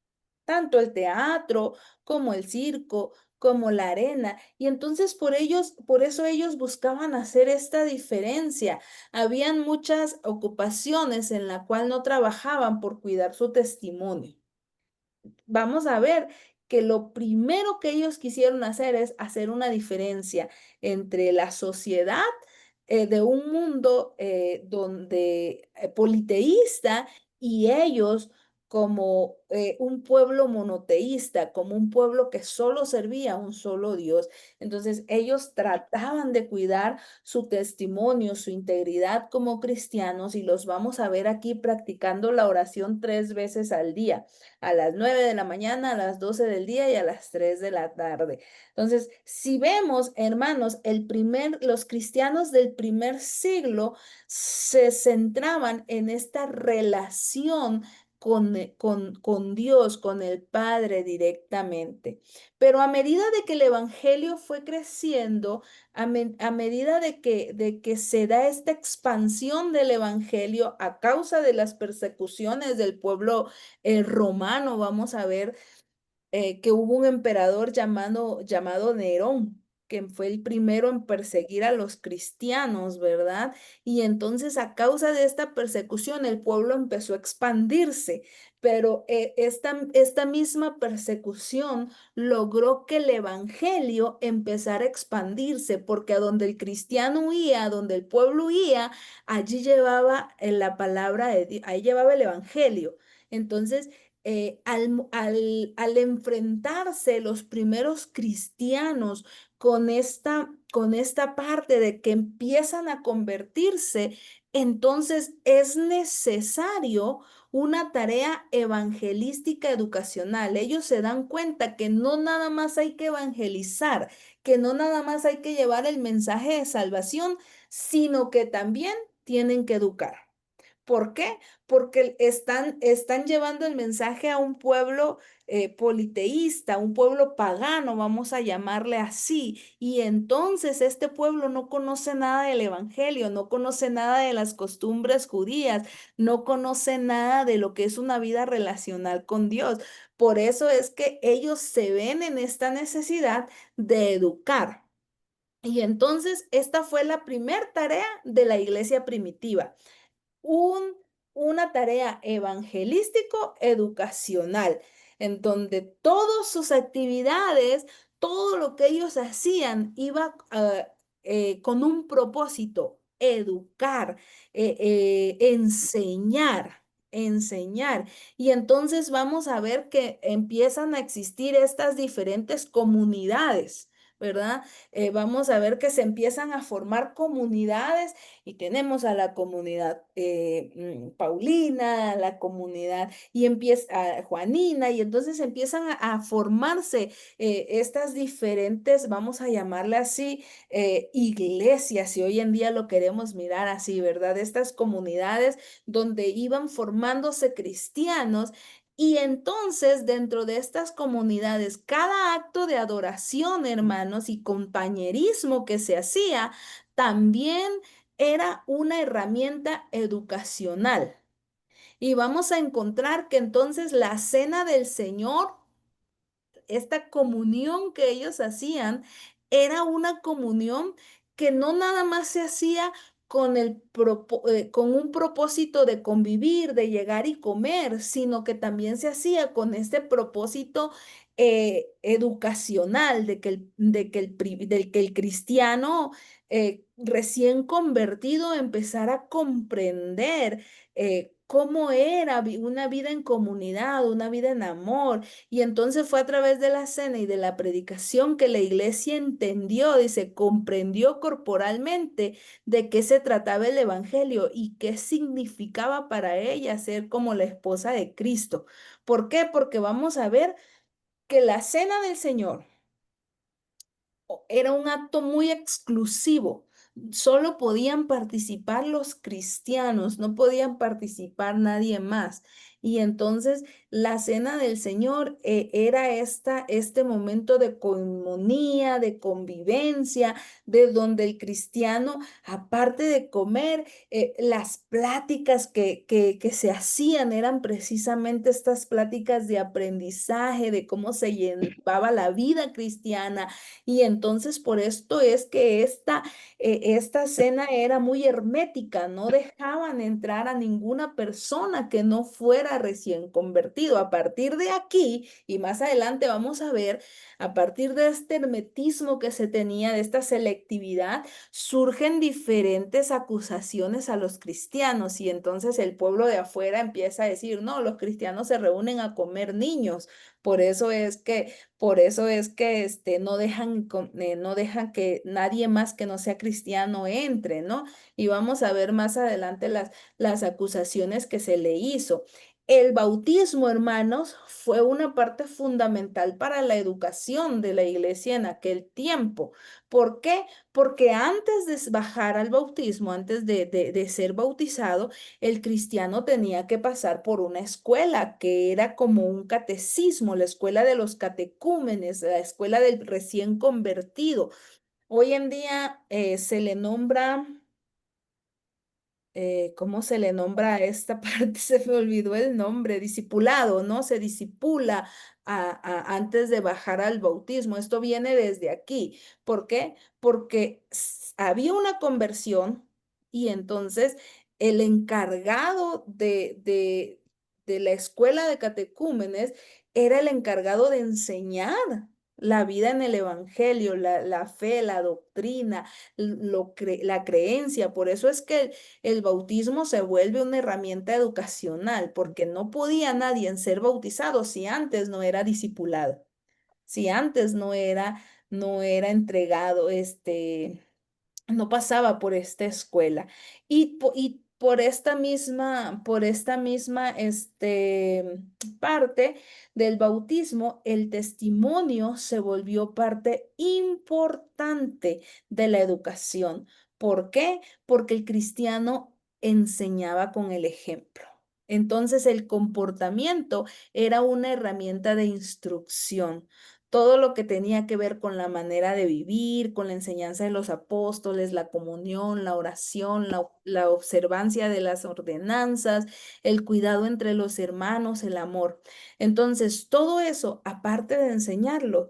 tanto el teatro como el circo, como la arena. Y entonces por eso ellos buscaban hacer esta diferencia. Habían muchas ocupaciones en la cual no trabajaban por cuidar su testimonio. Vamos a ver que lo primero que ellos quisieron hacer es hacer una diferencia entre la sociedad de un mundo donde politeísta y ellos como un pueblo monoteísta, como un pueblo que solo servía a un solo Dios. Entonces ellos trataban de cuidar su testimonio, su integridad como cristianos, y los vamos a ver aquí practicando la oración 3 veces al día: a las 9 de la mañana, a las 12 del día y a las 3 de la tarde. Entonces, si vemos, hermanos, los cristianos del primer siglo se centraban en esta relación con Dios, con el Padre directamente. Pero a medida de que el Evangelio fue creciendo, a medida de que se da esta expansión del Evangelio a causa de las persecuciones del pueblo romano, vamos a ver que hubo un emperador llamado Nerón, que fue el primero en perseguir a los cristianos, ¿verdad? Y entonces a causa de esta persecución el pueblo empezó a expandirse, pero esta misma persecución logró que el evangelio empezara a expandirse, porque a donde el cristiano huía, a donde el pueblo huía, allí llevaba la palabra de Dios, ahí llevaba el evangelio. Entonces, al enfrentarse los primeros cristianos con esta parte de que empiezan a convertirse, entonces es necesario una tarea evangelística educacional. Ellos se dan cuenta que no nada más hay que evangelizar, que no nada más hay que llevar el mensaje de salvación, sino que también tienen que educar. ¿Por qué? Porque están llevando el mensaje a un pueblo politeísta, un pueblo pagano, vamos a llamarle así. Y entonces este pueblo no conoce nada del evangelio, no conoce nada de las costumbres judías, no conoce nada de lo que es una vida relacional con Dios. Por eso es que ellos se ven en esta necesidad de educar. Y entonces esta fue la primer tarea de la iglesia primitiva, un, una tarea evangelístico-educacional, en donde todas sus actividades, todo lo que ellos hacían iba con un propósito: educar, enseñar. Y entonces vamos a ver que empiezan a existir estas diferentes comunidades, ¿verdad? Vamos a ver que se empiezan a formar comunidades y tenemos a la comunidad Paulina, la comunidad y empieza Juanina, y entonces empiezan a formarse estas diferentes, vamos a llamarle así, iglesias, si hoy en día lo queremos mirar así, ¿verdad? Estas comunidades donde iban formándose cristianos. Y entonces, dentro de estas comunidades, cada acto de adoración, hermanos, y compañerismo que se hacía, también era una herramienta educacional. Y vamos a encontrar que entonces la cena del Señor, esta comunión que ellos hacían, era una comunión que no nada más se hacía con un propósito de convivir, de llegar y comer, sino que también se hacía con este propósito educacional del que el cristiano recién convertido empezara a comprender cómo era una vida en comunidad, una vida en amor. Y entonces fue a través de la cena y de la predicación que la iglesia entendió, dice, comprendió corporalmente de qué se trataba el evangelio y qué significaba para ella ser como la esposa de Cristo. ¿Por qué? Porque vamos a ver que la cena del Señor era un acto muy exclusivo. Solo podían participar los cristianos, no podían participar nadie más. Y entonces la cena del Señor era este momento de coinonía, de convivencia, de donde el cristiano, aparte de comer, las pláticas que se hacían eran precisamente estas pláticas de aprendizaje, de cómo se llevaba la vida cristiana. Y entonces por esto es que esta cena era muy hermética, no dejaban entrar a ninguna persona que no fuera recién convertido. A partir de aquí, y más adelante vamos a ver, a partir de este hermetismo que se tenía, de esta selectividad, surgen diferentes acusaciones a los cristianos, y entonces el pueblo de afuera empieza a decir, no, los cristianos se reúnen a comer niños. Por eso es que no dejan que nadie más que no sea cristiano entre, ¿no? Y vamos a ver más adelante las acusaciones que se le hizo. El bautismo, hermanos, fue una parte fundamental para la educación de la iglesia en aquel tiempo. ¿Por qué? Porque antes de bajar al bautismo, antes de ser bautizado, el cristiano tenía que pasar por una escuela que era como un catecismo, la escuela de los catecúmenes, la escuela del recién convertido. Hoy en día se le nombra, ¿cómo se le nombra a esta parte? Se me olvidó el nombre, discipulado, ¿no? Se disipula antes de bajar al bautismo. Esto viene desde aquí. ¿Por qué? Porque había una conversión y entonces el encargado de la escuela de catecúmenes era el encargado de enseñar la vida en el evangelio, la fe, la doctrina, la creencia. Por eso es que el bautismo se vuelve una herramienta educacional, porque no podía nadie ser bautizado si antes no era discipulado, si antes no era entregado, no pasaba por esta escuela. Y por esta misma parte del bautismo, el testimonio se volvió parte importante de la educación. ¿Por qué? Porque el cristiano enseñaba con el ejemplo. Entonces el comportamiento era una herramienta de instrucción. Todo lo que tenía que ver con la manera de vivir, con la enseñanza de los apóstoles, la comunión, la oración, la observancia de las ordenanzas, el cuidado entre los hermanos, el amor. Entonces, todo eso, aparte de enseñarlo,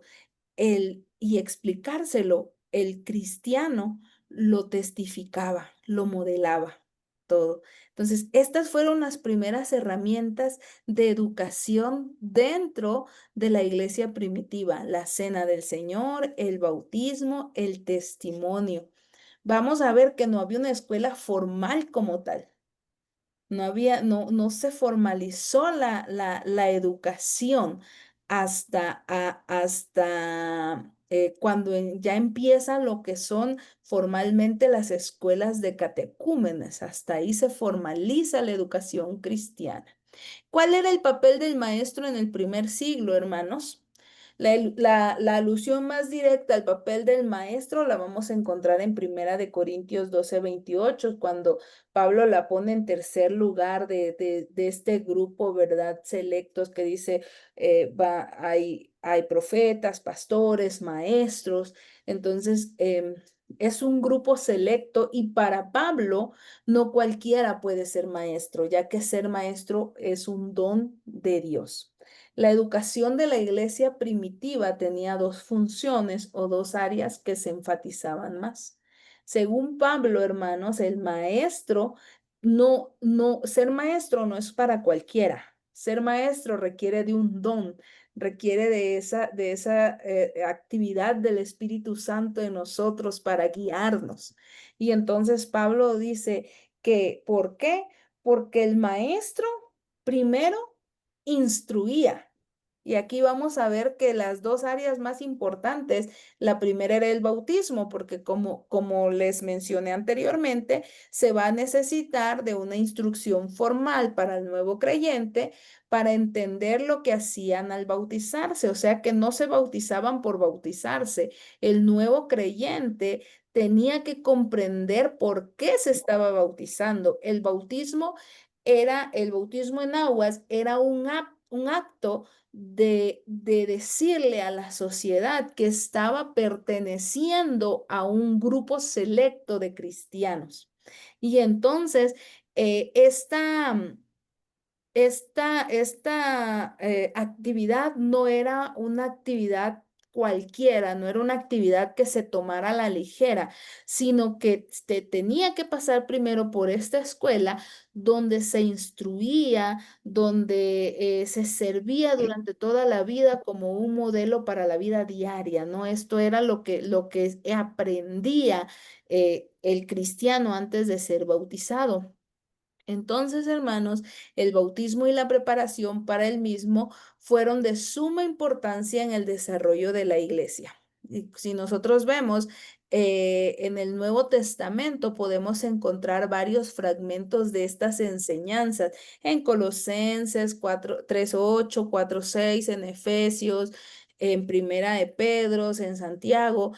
y explicárselo, el cristiano lo testificaba, lo modelaba todo. Entonces, estas fueron las primeras herramientas de educación dentro de la iglesia primitiva: la cena del Señor, el bautismo, el testimonio. Vamos a ver que no había una escuela formal como tal. No se formalizó la educación hasta cuando ya empiezan lo que son formalmente las escuelas de catecúmenes. Hasta ahí se formaliza la educación cristiana. ¿Cuál era el papel del maestro en el primer siglo, hermanos? La alusión más directa al papel del maestro la vamos a encontrar en Primera de Corintios 12:28, cuando Pablo la pone en tercer lugar de este grupo, ¿verdad? Selectos, que dice, hay profetas, pastores, maestros. Entonces, es un grupo selecto, y para Pablo no cualquiera puede ser maestro, ya que ser maestro es un don de Dios. La educación de la iglesia primitiva tenía dos funciones o dos áreas que se enfatizaban más. Según Pablo, hermanos, el maestro ser maestro no es para cualquiera. Ser maestro requiere de un don, requiere de esa actividad del Espíritu Santo en nosotros para guiarnos. Y entonces Pablo dice que, ¿por qué? Porque el maestro primero instruía. Y aquí vamos a ver que las dos áreas más importantes, la primera era el bautismo, porque como les mencioné anteriormente, se va a necesitar de una instrucción formal para el nuevo creyente para entender lo que hacían al bautizarse. O sea, que no se bautizaban por bautizarse. El nuevo creyente tenía que comprender por qué se estaba bautizando. El bautismo en aguas era un acto de decirle a la sociedad que estaba perteneciendo a un grupo selecto de cristianos. Y entonces, esta actividad no era una actividad cualquiera, no era una actividad que se tomara a la ligera, sino que tenía que pasar primero por esta escuela donde se instruía, donde se servía durante toda la vida como un modelo para la vida diaria, ¿no? Esto era lo que aprendía el cristiano antes de ser bautizado. Entonces, hermanos, el bautismo y la preparación para el mismo fueron de suma importancia en el desarrollo de la iglesia. Y si nosotros vemos en el Nuevo Testamento, podemos encontrar varios fragmentos de estas enseñanzas en Colosenses 3:8, 4:6, en Efesios, en Primera de Pedro, en Santiago.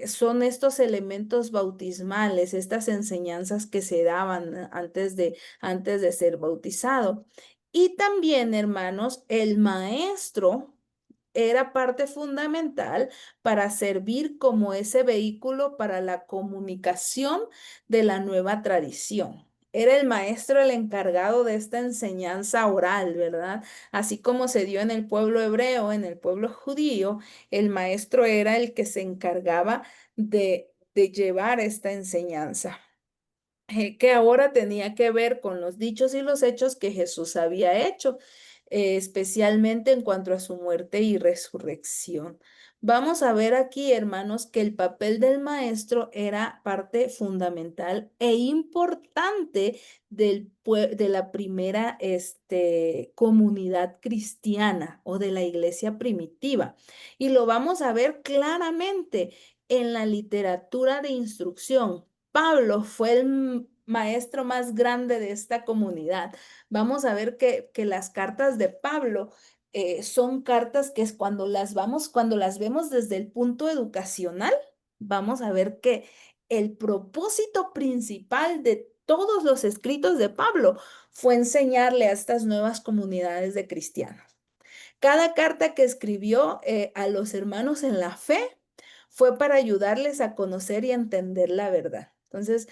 Son estos elementos bautismales, estas enseñanzas que se daban antes de ser bautizado. Y también, hermanos, el maestro era parte fundamental para servir como ese vehículo para la comunicación de la nueva tradición. Era el maestro el encargado de esta enseñanza oral, ¿verdad? Así como se dio en el pueblo hebreo, en el pueblo judío, el maestro era el que se encargaba de llevar esta enseñanza, que ahora tenía que ver con los dichos y los hechos que Jesús había hecho, especialmente en cuanto a su muerte y resurrección. Vamos a ver aquí, hermanos, que el papel del maestro era parte fundamental e importante de la primera comunidad cristiana o de la iglesia primitiva. Y lo vamos a ver claramente en la literatura de instrucción. Pablo fue el maestro más grande de esta comunidad. Vamos a ver que las cartas de Pablo son cartas que es cuando las vemos desde el punto educacional, vamos a ver que el propósito principal de todos los escritos de Pablo fue enseñarle a estas nuevas comunidades de cristianos. Cada carta que escribió a los hermanos en la fe fue para ayudarles a conocer y entender la verdad. Entonces,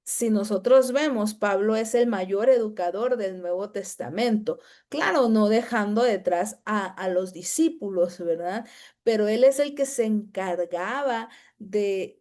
si nosotros vemos, Pablo es el mayor educador del Nuevo Testamento. Claro, no dejando detrás a los discípulos, ¿verdad? Pero él es el que se encargaba de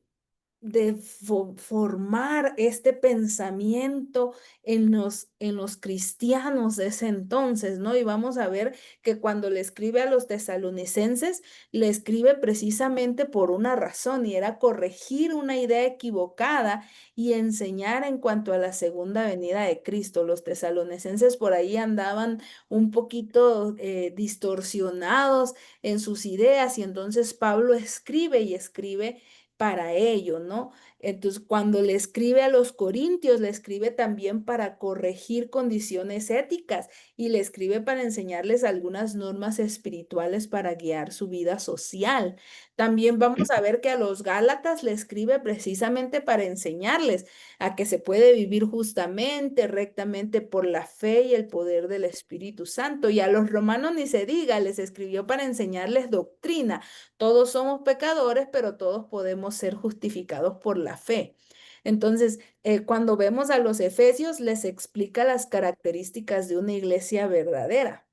formar este pensamiento en los cristianos de ese entonces, ¿no? Y vamos a ver que cuando le escribe a los tesalonicenses, le escribe precisamente por una razón, y era corregir una idea equivocada y enseñar en cuanto a la segunda venida de Cristo. Los tesalonicenses por ahí andaban un poquito distorsionados en sus ideas, y entonces Pablo escribe y escribe para ello, ¿no? Entonces, cuando le escribe a los corintios, le escribe también para corregir condiciones éticas, y le escribe para enseñarles algunas normas espirituales para guiar su vida social. También vamos a ver que a los Gálatas le escribe precisamente para enseñarles a que se puede vivir justamente, rectamente por la fe y el poder del Espíritu Santo. Y a los romanos ni se diga, les escribió para enseñarles doctrina. Todos somos pecadores, pero todos podemos ser justificados por la fe. Entonces, cuando vemos a los efesios, les explica las características de una iglesia verdadera.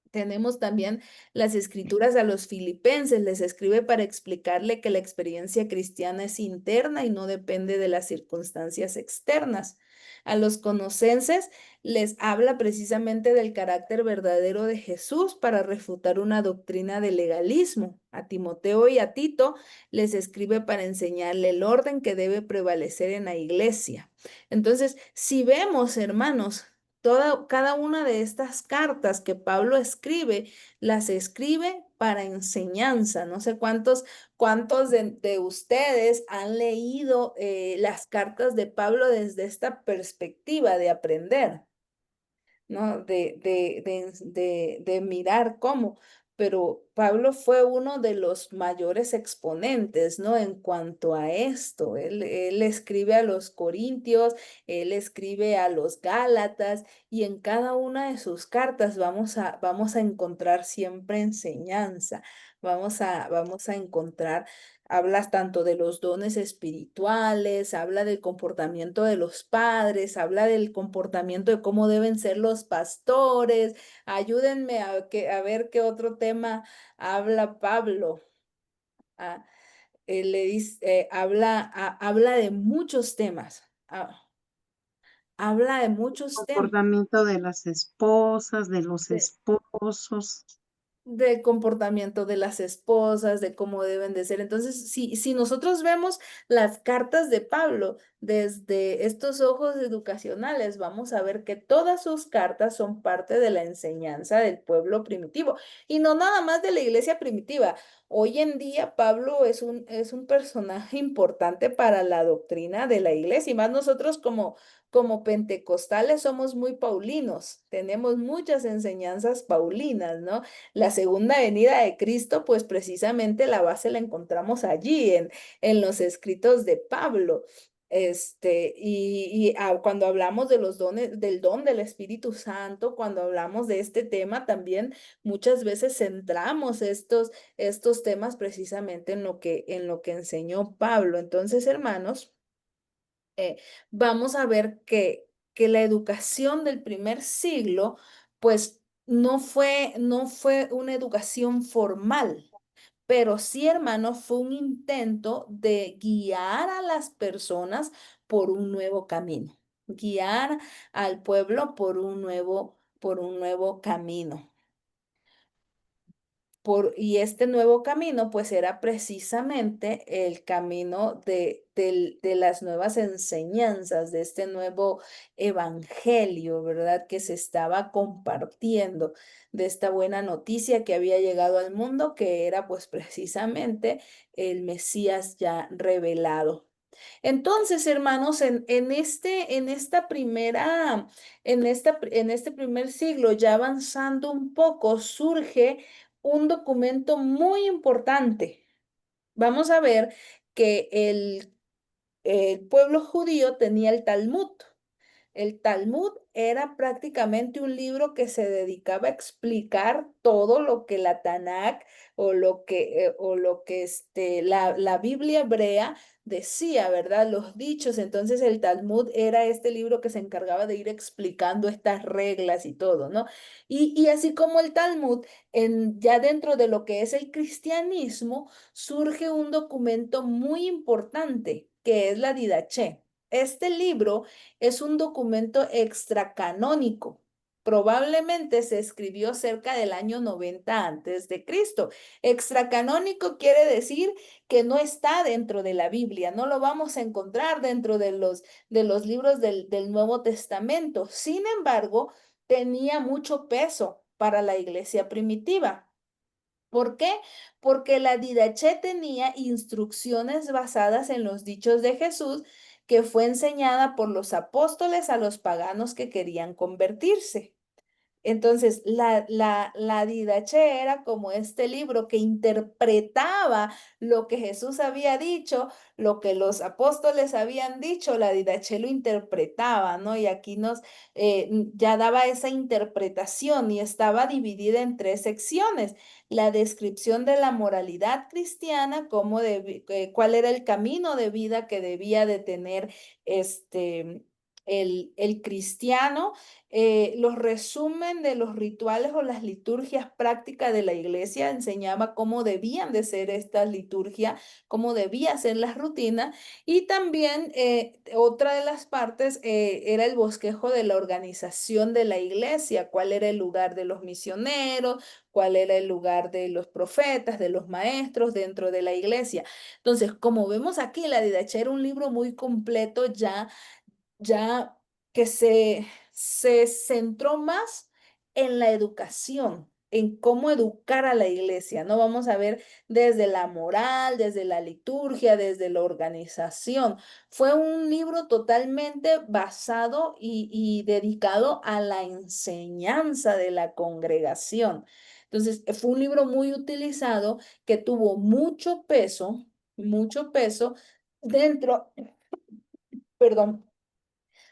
Tenemos también las escrituras a los filipenses, les escribe para explicarle que la experiencia cristiana es interna y no depende de las circunstancias externas. A los colosenses les habla precisamente del carácter verdadero de Jesús para refutar una doctrina de legalismo. A Timoteo y a Tito les escribe para enseñarle el orden que debe prevalecer en la iglesia. Entonces, si vemos, hermanos, cada una de estas cartas que Pablo escribe, las escribe para enseñanza. No sé cuántos de ustedes han leído las cartas de Pablo desde esta perspectiva de aprender, ¿no? De mirar cómo. Pero Pablo fue uno de los mayores exponentes, ¿no? En cuanto a esto, él escribe a los corintios, él escribe a los gálatas, y en cada una de sus cartas vamos a encontrar siempre enseñanza, vamos a encontrar. Hablas tanto de los dones espirituales, habla del comportamiento de los padres, habla del comportamiento de cómo deben ser los pastores. Ayúdenme a ver qué otro tema habla Pablo. Ah, le dice, habla de muchos temas. Habla de muchos temas. Comportamiento de las esposas, de los esposos. Del comportamiento de las esposas, de cómo deben de ser. Entonces, si nosotros vemos las cartas de Pablo desde estos ojos educacionales, vamos a ver que todas sus cartas son parte de la enseñanza del pueblo primitivo, y no nada más de la iglesia primitiva. Hoy en día Pablo es un personaje importante para la doctrina de la iglesia, y más nosotros como pentecostales somos muy paulinos, tenemos muchas enseñanzas paulinas, ¿no? La segunda venida de Cristo, pues precisamente la base la encontramos allí en los escritos de Pablo. Cuando hablamos de los dones, del don del Espíritu Santo, cuando hablamos de este tema, también muchas veces centramos estos temas precisamente en lo que enseñó Pablo. Entonces, hermanos, vamos a ver que la educación del primer siglo, pues no fue una educación formal, pero sí, hermanos, fue un intento de guiar a las personas por un nuevo camino, guiar al pueblo por un nuevo camino. Y este nuevo camino, pues era precisamente el camino de las nuevas enseñanzas, de este nuevo evangelio, ¿verdad? Que se estaba compartiendo, de esta buena noticia que había llegado al mundo, que era pues precisamente el Mesías ya revelado. Entonces, hermanos, en este primer siglo, ya avanzando un poco, surge un documento muy importante. Vamos a ver que el pueblo judío tenía el Talmud. El Talmud era prácticamente un libro que se dedicaba a explicar todo lo que la Tanakh o lo que la Biblia hebrea decía, ¿verdad? Los dichos. Entonces el Talmud era este libro que se encargaba de ir explicando estas reglas y todo, ¿no? Y así como el Talmud, ya dentro de lo que es el cristianismo, surge un documento muy importante, que es la Didaché. Este libro es un documento extracanónico. Probablemente se escribió cerca del año 90 antes de Cristo. Extracanónico quiere decir que no está dentro de la Biblia, no lo vamos a encontrar dentro de los libros del Nuevo Testamento. Sin embargo, tenía mucho peso para la iglesia primitiva. ¿Por qué? Porque la Didaché tenía instrucciones basadas en los dichos de Jesús que fue enseñada por los apóstoles a los paganos que querían convertirse. Entonces, la Didaché era como este libro que interpretaba lo que Jesús había dicho, lo que los apóstoles habían dicho, la Didaché lo interpretaba, ¿no? Y aquí ya daba esa interpretación y estaba dividida en tres secciones. La descripción de la moralidad cristiana, cuál era el camino de vida que debía de tener el cristiano, los resumen de los rituales o las liturgias prácticas de la iglesia, enseñaba cómo debían de ser estas liturgias, cómo debía ser las rutinas, y también otra de las partes era el bosquejo de la organización de la iglesia, cuál era el lugar de los misioneros, cuál era el lugar de los profetas, de los maestros dentro de la iglesia. Entonces, como vemos aquí, la Didache era un libro muy completo ya que se centró más en la educación, en cómo educar a la iglesia, ¿no? Vamos a ver desde la moral, desde la liturgia, desde la organización. Fue un libro totalmente basado y dedicado a la enseñanza de la congregación. Entonces, fue un libro muy utilizado que tuvo mucho peso dentro, perdón,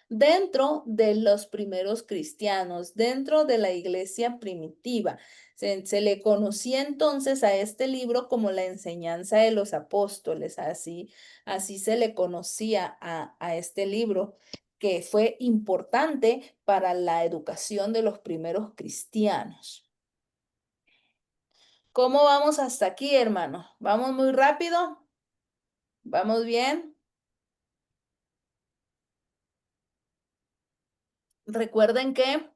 dentro de los primeros cristianos, dentro de la iglesia primitiva. Se le conocía entonces a este libro como la enseñanza de los apóstoles, así se le conocía a este libro, que fue importante para la educación de los primeros cristianos. ¿Cómo vamos hasta aquí, hermano? ¿Vamos muy rápido? ¿Vamos bien? Recuerden que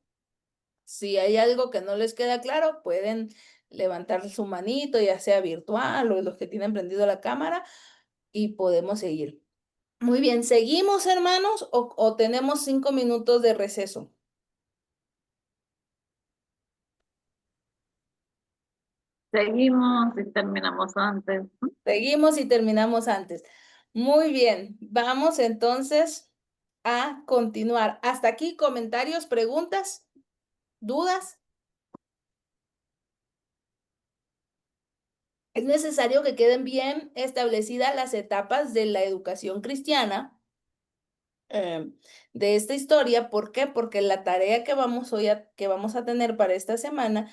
si hay algo que no les queda claro, pueden levantar su manito, ya sea virtual o los que tienen prendido la cámara, y podemos seguir. Muy bien, ¿seguimos, hermanos, o tenemos 5 minutos de receso? Seguimos y terminamos antes. Seguimos y terminamos antes. Muy bien, vamos entonces a continuar. Hasta aquí, comentarios, preguntas, dudas. Es necesario que queden bien establecidas las etapas de la educación cristiana de esta historia. ¿Por qué? Porque la tarea que vamos a tener para esta semana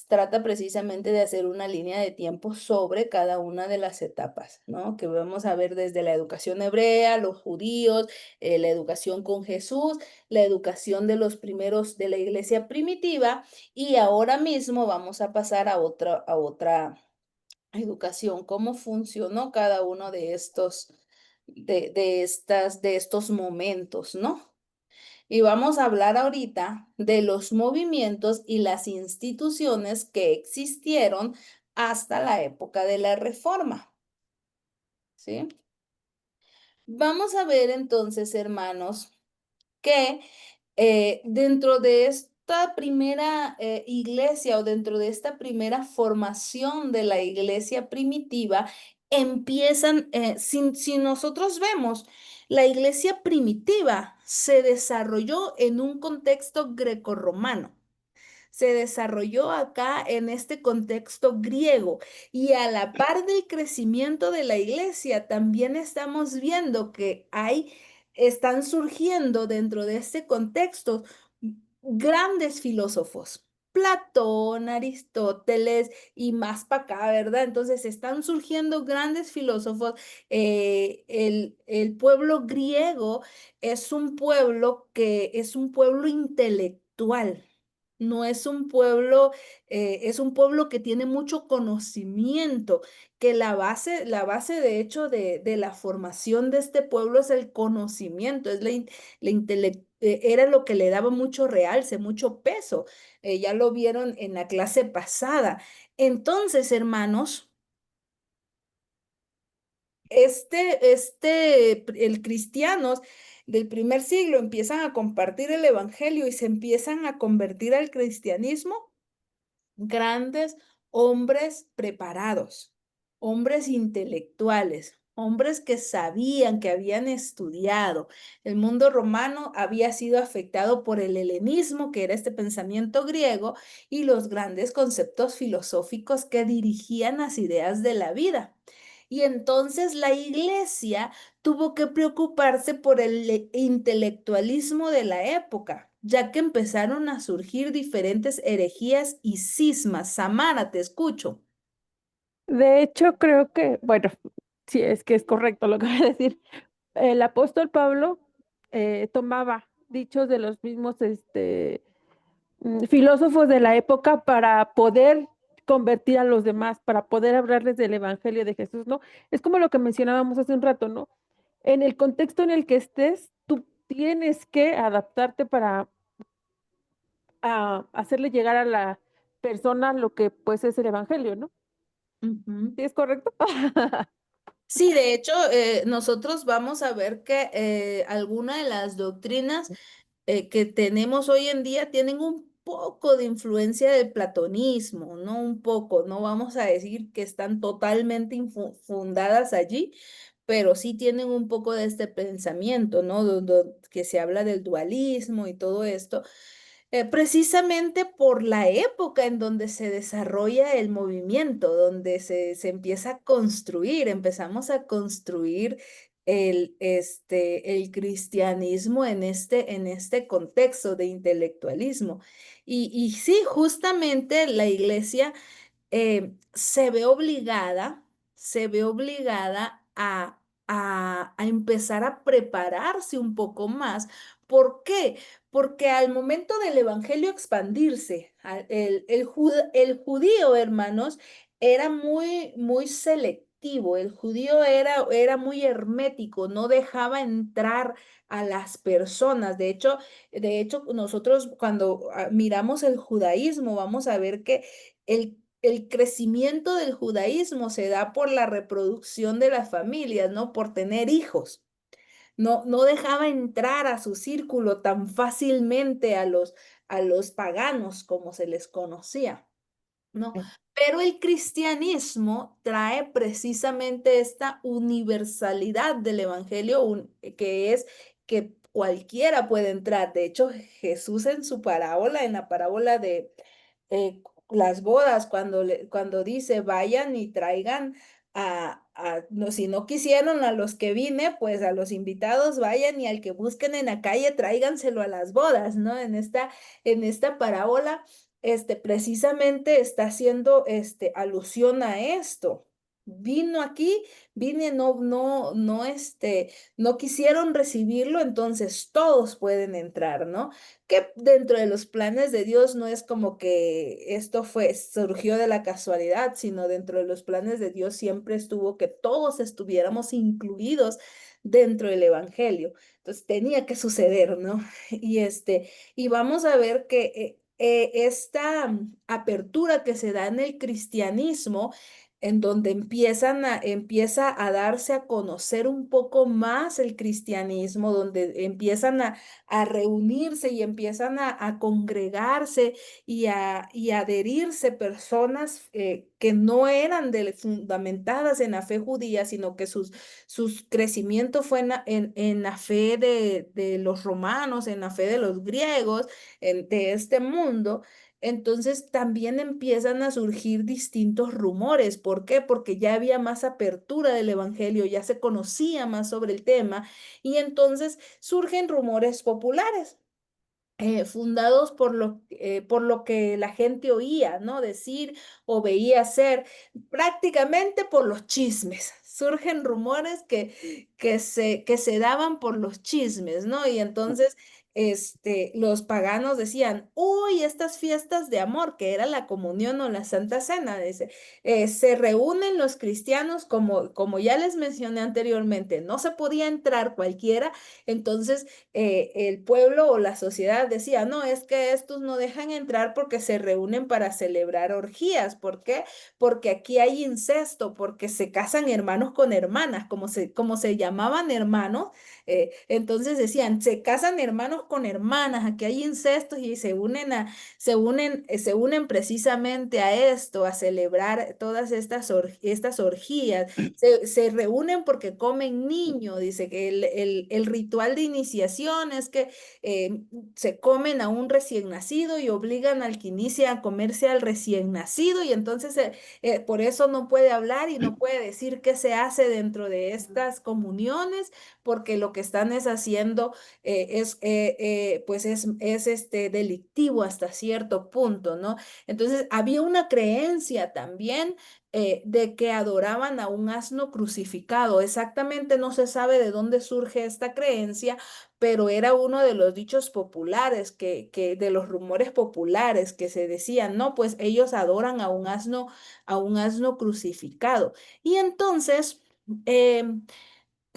trata precisamente de hacer una línea de tiempo sobre cada una de las etapas, ¿no? Que vamos a ver desde la educación hebrea, los judíos, la educación con Jesús, la educación de los primeros de la iglesia primitiva, y ahora mismo vamos a pasar a otra educación, cómo funcionó cada uno de estos momentos, ¿no? Y vamos a hablar ahorita de los movimientos y las instituciones que existieron hasta la época de la Reforma, ¿sí? Vamos a ver entonces, hermanos, que dentro de esta primera iglesia, o dentro de esta primera formación de la iglesia primitiva, empiezan, si nosotros vemos, la iglesia primitiva se desarrolló en un contexto grecorromano. se desarrolló acá en este contexto griego. Y a la par del crecimiento de la iglesia, también estamos viendo que están surgiendo dentro de este contexto grandes filósofos. Platón, Aristóteles y más para acá, ¿verdad? Entonces están surgiendo grandes filósofos. El pueblo griego es un pueblo intelectual. No es un pueblo, es un pueblo que tiene mucho conocimiento, que la base de hecho de la formación de este pueblo es el conocimiento, es era lo que le daba mucho realce, mucho peso. Ya lo vieron en la clase pasada. Entonces, hermanos, el cristianos del primer siglo empiezan a compartir el evangelio y se empiezan a convertir al cristianismo grandes hombres preparados, hombres intelectuales, hombres que sabían, que habían estudiado. El mundo romano había sido afectado por el helenismo, que era este pensamiento griego, y los grandes conceptos filosóficos que dirigían las ideas de la vida. Y entonces la iglesia tuvo que preocuparse por el intelectualismo de la época, ya que empezaron a surgir diferentes herejías y cismas. Samara, te escucho. De hecho, creo que, bueno, sí, es que es correcto lo que voy a decir. El apóstol Pablo tomaba dichos de los mismos filósofos de la época para poder convertir a los demás, para poder hablarles del evangelio de Jesús, ¿no? Es como lo que mencionábamos hace un rato, ¿no? En el contexto en el que estés, tú tienes que adaptarte para hacerle llegar a la persona lo que pues es el evangelio, ¿no? Ujú. ¿Sí es correcto? Sí, de hecho, nosotros vamos a ver que alguna de las doctrinas que tenemos hoy en día tienen un poco de influencia del platonismo, ¿no? Un poco, no vamos a decir que están totalmente fundadas allí, pero sí tienen un poco de este pensamiento, ¿no? Que se habla del dualismo y todo esto, precisamente por la época en donde se desarrolla el movimiento, donde se empieza a construir, empezamos a construir el cristianismo en este contexto de intelectualismo. Y sí, justamente la iglesia se ve obligada a empezar a prepararse un poco más. ¿Por qué? Porque al momento del evangelio expandirse, el judío, hermanos, era muy, muy selectivo. El judío era muy hermético, no dejaba entrar a las personas. De hecho, nosotros cuando miramos el judaísmo, vamos a ver que el crecimiento del judaísmo se da por la reproducción de las familias, ¿no? Por tener hijos. No dejaba entrar a su círculo tan fácilmente a los paganos como se les conocía, ¿no? Pero el cristianismo trae precisamente esta universalidad del evangelio, que es que cualquiera puede entrar. De hecho, Jesús en la parábola de las bodas, cuando dice, vayan y traigan no, si no quisieron a los que vine, pues a los invitados vayan y al que busquen en la calle, tráiganselo a las bodas, ¿no? En esta parábola precisamente está haciendo alusión a esto. Vino aquí, no quisieron recibirlo, entonces todos pueden entrar, ¿no? Que dentro de los planes de Dios no es como que surgió de la casualidad, sino dentro de los planes de Dios siempre estuvo que todos estuviéramos incluidos dentro del evangelio. Entonces tenía que suceder, ¿no? Y vamos a ver que esta apertura que se da en el cristianismo, en donde empieza a darse a conocer un poco más el cristianismo, donde empiezan a reunirse y empiezan a congregarse y a adherirse personas que no eran fundamentadas en la fe judía, sino que sus crecimiento fue en la fe de los romanos, en la fe de los griegos, de este mundo. entonces también empiezan a surgir distintos rumores. ¿Por qué? Porque ya había más apertura del evangelio, ya se conocía más sobre el tema y entonces surgen rumores populares. Fundados por lo que la gente oía, ¿no? Decir o veía hacer, prácticamente por los chismes. Surgen rumores que se daban por los chismes, ¿no? Y entonces los paganos decían, uy, estas fiestas de amor, que era la comunión o la Santa Cena, dice, se reúnen los cristianos, como ya les mencioné anteriormente, no se podía entrar cualquiera, entonces el pueblo o la sociedad decía, no, es que estos no dejan entrar porque se reúnen para celebrar orgías. ¿Por qué? Porque aquí hay incesto, porque se casan hermanos con hermanas, como se llamaban hermanos, entonces decían, se casan hermanos con hermanas, aquí hay incestos y se unen precisamente a esto, a celebrar todas estas orgías. Se reúnen porque comen niño, dice que el ritual de iniciación es que se comen a un recién nacido y obligan al que inicia a comerse al recién nacido y entonces por eso no puede hablar y no puede decir qué se hace dentro de estas comuniones porque lo que están es haciendo pues es delictivo hasta cierto punto, ¿no? Entonces había una creencia también de que adoraban a un asno crucificado. Exactamente no se sabe de dónde surge esta creencia, pero era uno de los dichos populares, de los rumores populares que se decían, no, pues ellos adoran a un asno crucificado. Y entonces,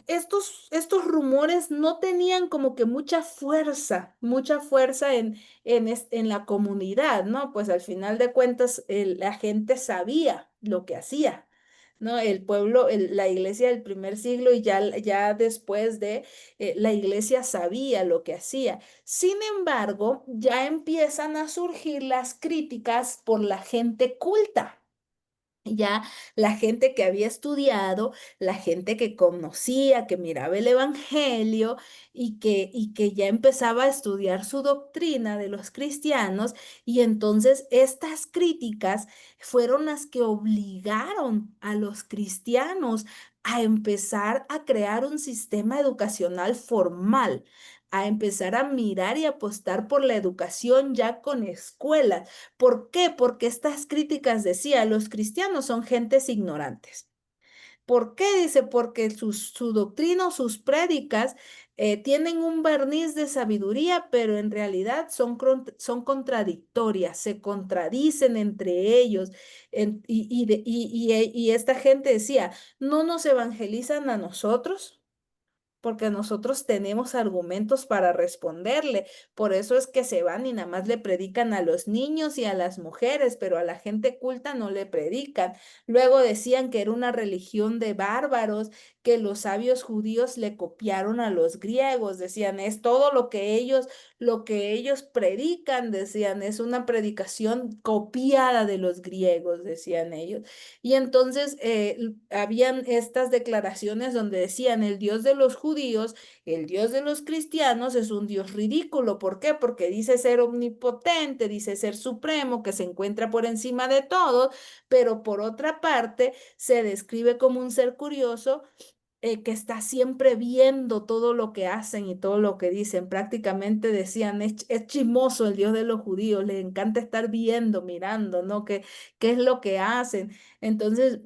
estos rumores no tenían como que mucha fuerza en la comunidad, ¿no? Pues al final de cuentas la gente sabía lo que hacía, ¿no? El pueblo, la iglesia del primer siglo y ya después la iglesia sabía lo que hacía. Sin embargo, ya empiezan a surgir las críticas por la gente culta. Ya la gente que había estudiado, la gente que conocía, que miraba el evangelio y que ya empezaba a estudiar su doctrina de los cristianos, y entonces estas críticas fueron las que obligaron a los cristianos a empezar a crear un sistema educacional formal, a empezar a mirar y apostar por la educación ya con escuelas. ¿Por qué? Porque estas críticas decían, los cristianos son gentes ignorantes. ¿Por qué? Dice, porque su doctrina o sus prédicas tienen un barniz de sabiduría, pero en realidad son contradictorias, se contradicen entre ellos. Y esta gente decía, no nos evangelizan a nosotros porque nosotros tenemos argumentos para responderle. Por eso es que se van y nada más le predican a los niños y a las mujeres, pero a la gente culta no le predican. Luego decían que era una religión de bárbaros, que los sabios judíos le copiaron a los griegos. Decían, es todo lo que ellos predican, decían, es una predicación copiada de los griegos, decían ellos. Y entonces habían estas declaraciones donde decían el Dios de los judíos, el Dios de los cristianos es un Dios ridículo. ¿Por qué? Porque dice ser omnipotente, dice ser supremo, que se encuentra por encima de todo, pero por otra parte se describe como un ser curioso que está siempre viendo todo lo que hacen y todo lo que dicen. Prácticamente decían, es chismoso el Dios de los judíos, le encanta estar viendo, mirando, ¿no? ¿Qué es lo que hacen? Entonces,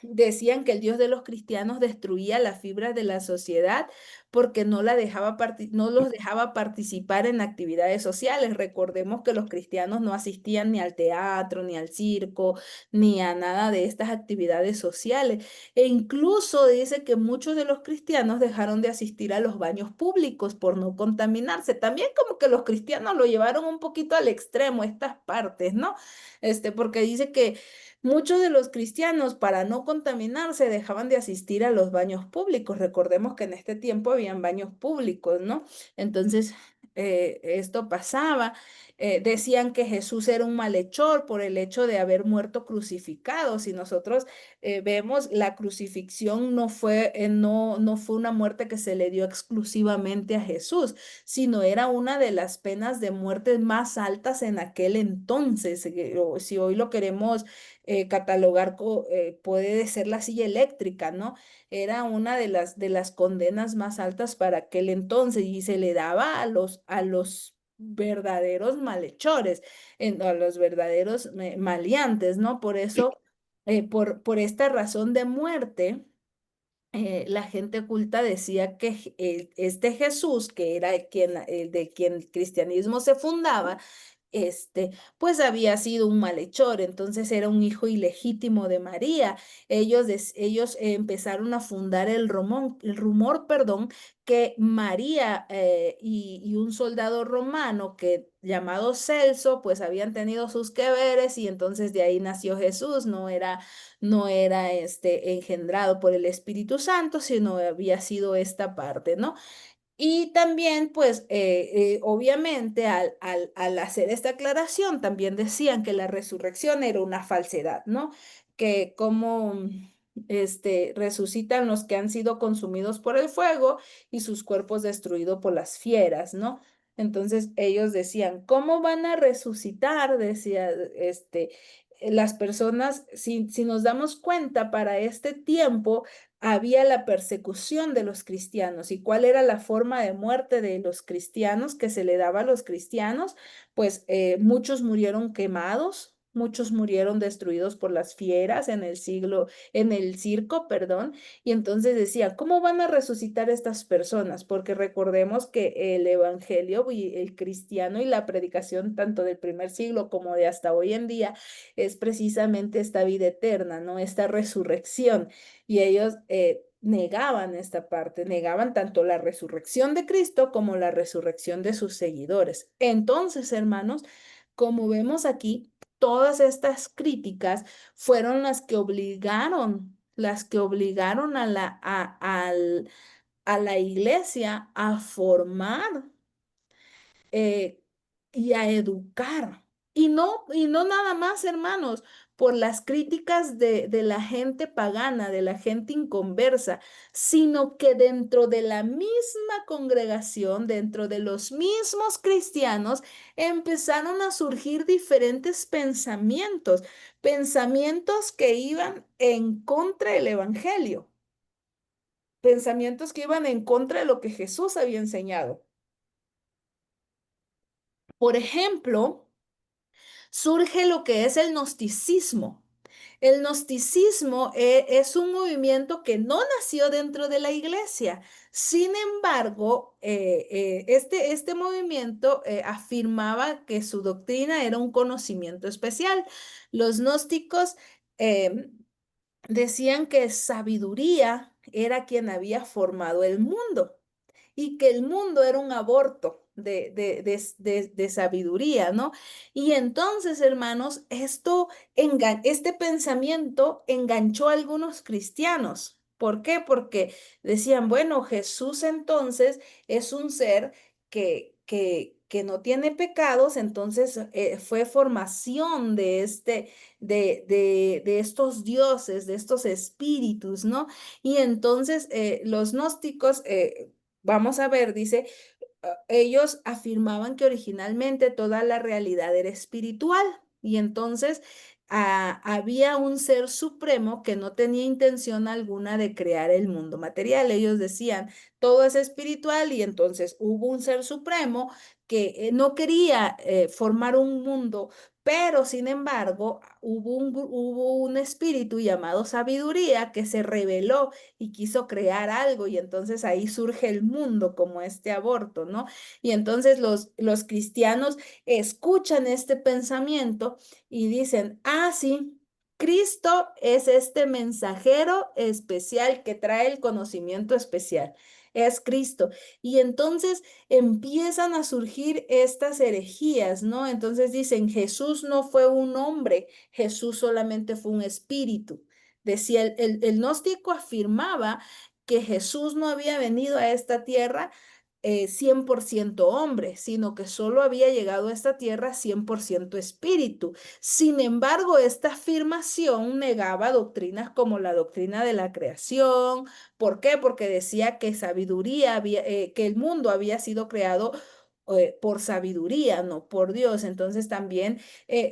decían que el Dios de los cristianos destruía las fibras de la sociedad porque no los dejaba participar en actividades sociales. Recordemos que los cristianos no asistían ni al teatro, ni al circo, ni a nada de estas actividades sociales. E incluso dice que muchos de los cristianos dejaron de asistir a los baños públicos por no contaminarse. También como que los cristianos lo llevaron un poquito al extremo, estas partes, ¿no? Porque dice que muchos de los cristianos, para no contaminarse, dejaban de asistir a los baños públicos. Recordemos que en este tiempo habían baños públicos, ¿no? Entonces, esto pasaba. decían que Jesús era un malhechor por el hecho de haber muerto crucificado. Si nosotros vemos, la crucifixión no fue una muerte que se le dio exclusivamente a Jesús, sino era una de las penas de muerte más altas en aquel entonces. O si hoy lo queremos catalogar, puede ser la silla eléctrica, ¿no? Era una de las condenas más altas para aquel entonces y se le daba a los verdaderos malhechores, a los verdaderos maleantes, ¿no? Por eso, por esta razón de muerte, la gente culta decía que este Jesús, que era de quien el cristianismo se fundaba, pues había sido un malhechor, entonces era un hijo ilegítimo de María. Ellos empezaron a fundar el rumor, perdón, que María y un soldado romano llamado Celso, pues habían tenido sus que veres y entonces de ahí nació Jesús. No era engendrado por el Espíritu Santo, sino había sido esta parte, ¿no? Y también, pues, obviamente, al hacer esta aclaración, también decían que la resurrección era una falsedad, ¿no? Que como resucitan los que han sido consumidos por el fuego y sus cuerpos destruidos por las fieras, ¿no? Entonces ellos decían, ¿cómo van a resucitar? Decía, las personas, si nos damos cuenta, para este tiempo había la persecución de los cristianos. ¿Y cuál era la forma de muerte de los cristianos que se le daba a los cristianos? Pues muchos murieron quemados, muchos murieron destruidos por las fieras en el circo, perdón. Y entonces decía, ¿cómo van a resucitar estas personas? Porque recordemos que el evangelio y el cristiano y la predicación tanto del primer siglo como de hasta hoy en día es precisamente esta vida eterna, ¿no? Esta resurrección. Y ellos negaban esta parte, negaban tanto la resurrección de Cristo como la resurrección de sus seguidores. Entonces, hermanos, como vemos aquí, todas estas críticas fueron las que obligaron a la iglesia a formar eh, y a educar. Y no nada más, hermanos, por las críticas de la gente pagana, de la gente inconversa, sino que dentro de la misma congregación, dentro de los mismos cristianos, empezaron a surgir diferentes pensamientos, pensamientos que iban en contra del evangelio, pensamientos que iban en contra de lo que Jesús había enseñado. Por ejemplo, surge lo que es el gnosticismo. El gnosticismo es un movimiento que no nació dentro de la iglesia. Sin embargo, este movimiento afirmaba que su doctrina era un conocimiento especial. Los gnósticos decían que sabiduría era quien había formado el mundo y que el mundo era un aborto de sabiduría, ¿no? Y entonces, hermanos, este pensamiento enganchó a algunos cristianos. ¿Por qué? Porque decían, bueno, Jesús entonces es un ser que no tiene pecados, entonces fue formación de estos dioses, de estos espíritus, ¿no? Y entonces los gnósticos vamos a ver, dice, ellos afirmaban que originalmente toda la realidad era espiritual y entonces había un ser supremo que no tenía intención alguna de crear el mundo material. Ellos decían, todo es espiritual y entonces hubo un ser supremo que no quería formar un mundo, pero sin embargo hubo un espíritu llamado sabiduría que se reveló y quiso crear algo y entonces ahí surge el mundo como este aborto, ¿no? Y entonces los cristianos escuchan este pensamiento y dicen, ah, sí, Cristo es este mensajero especial que trae el conocimiento especial. Es Cristo. Y entonces empiezan a surgir estas herejías, ¿no? Entonces dicen, Jesús no fue un hombre, Jesús solamente fue un espíritu. Decía, el gnóstico afirmaba que Jesús no había venido a esta tierra 100% hombre, sino que solo había llegado a esta tierra 100% espíritu. Sin embargo, esta afirmación negaba doctrinas como la doctrina de la creación. ¿Por qué? Porque decía que sabiduría había, que el mundo había sido creado por sabiduría, no por Dios. Entonces también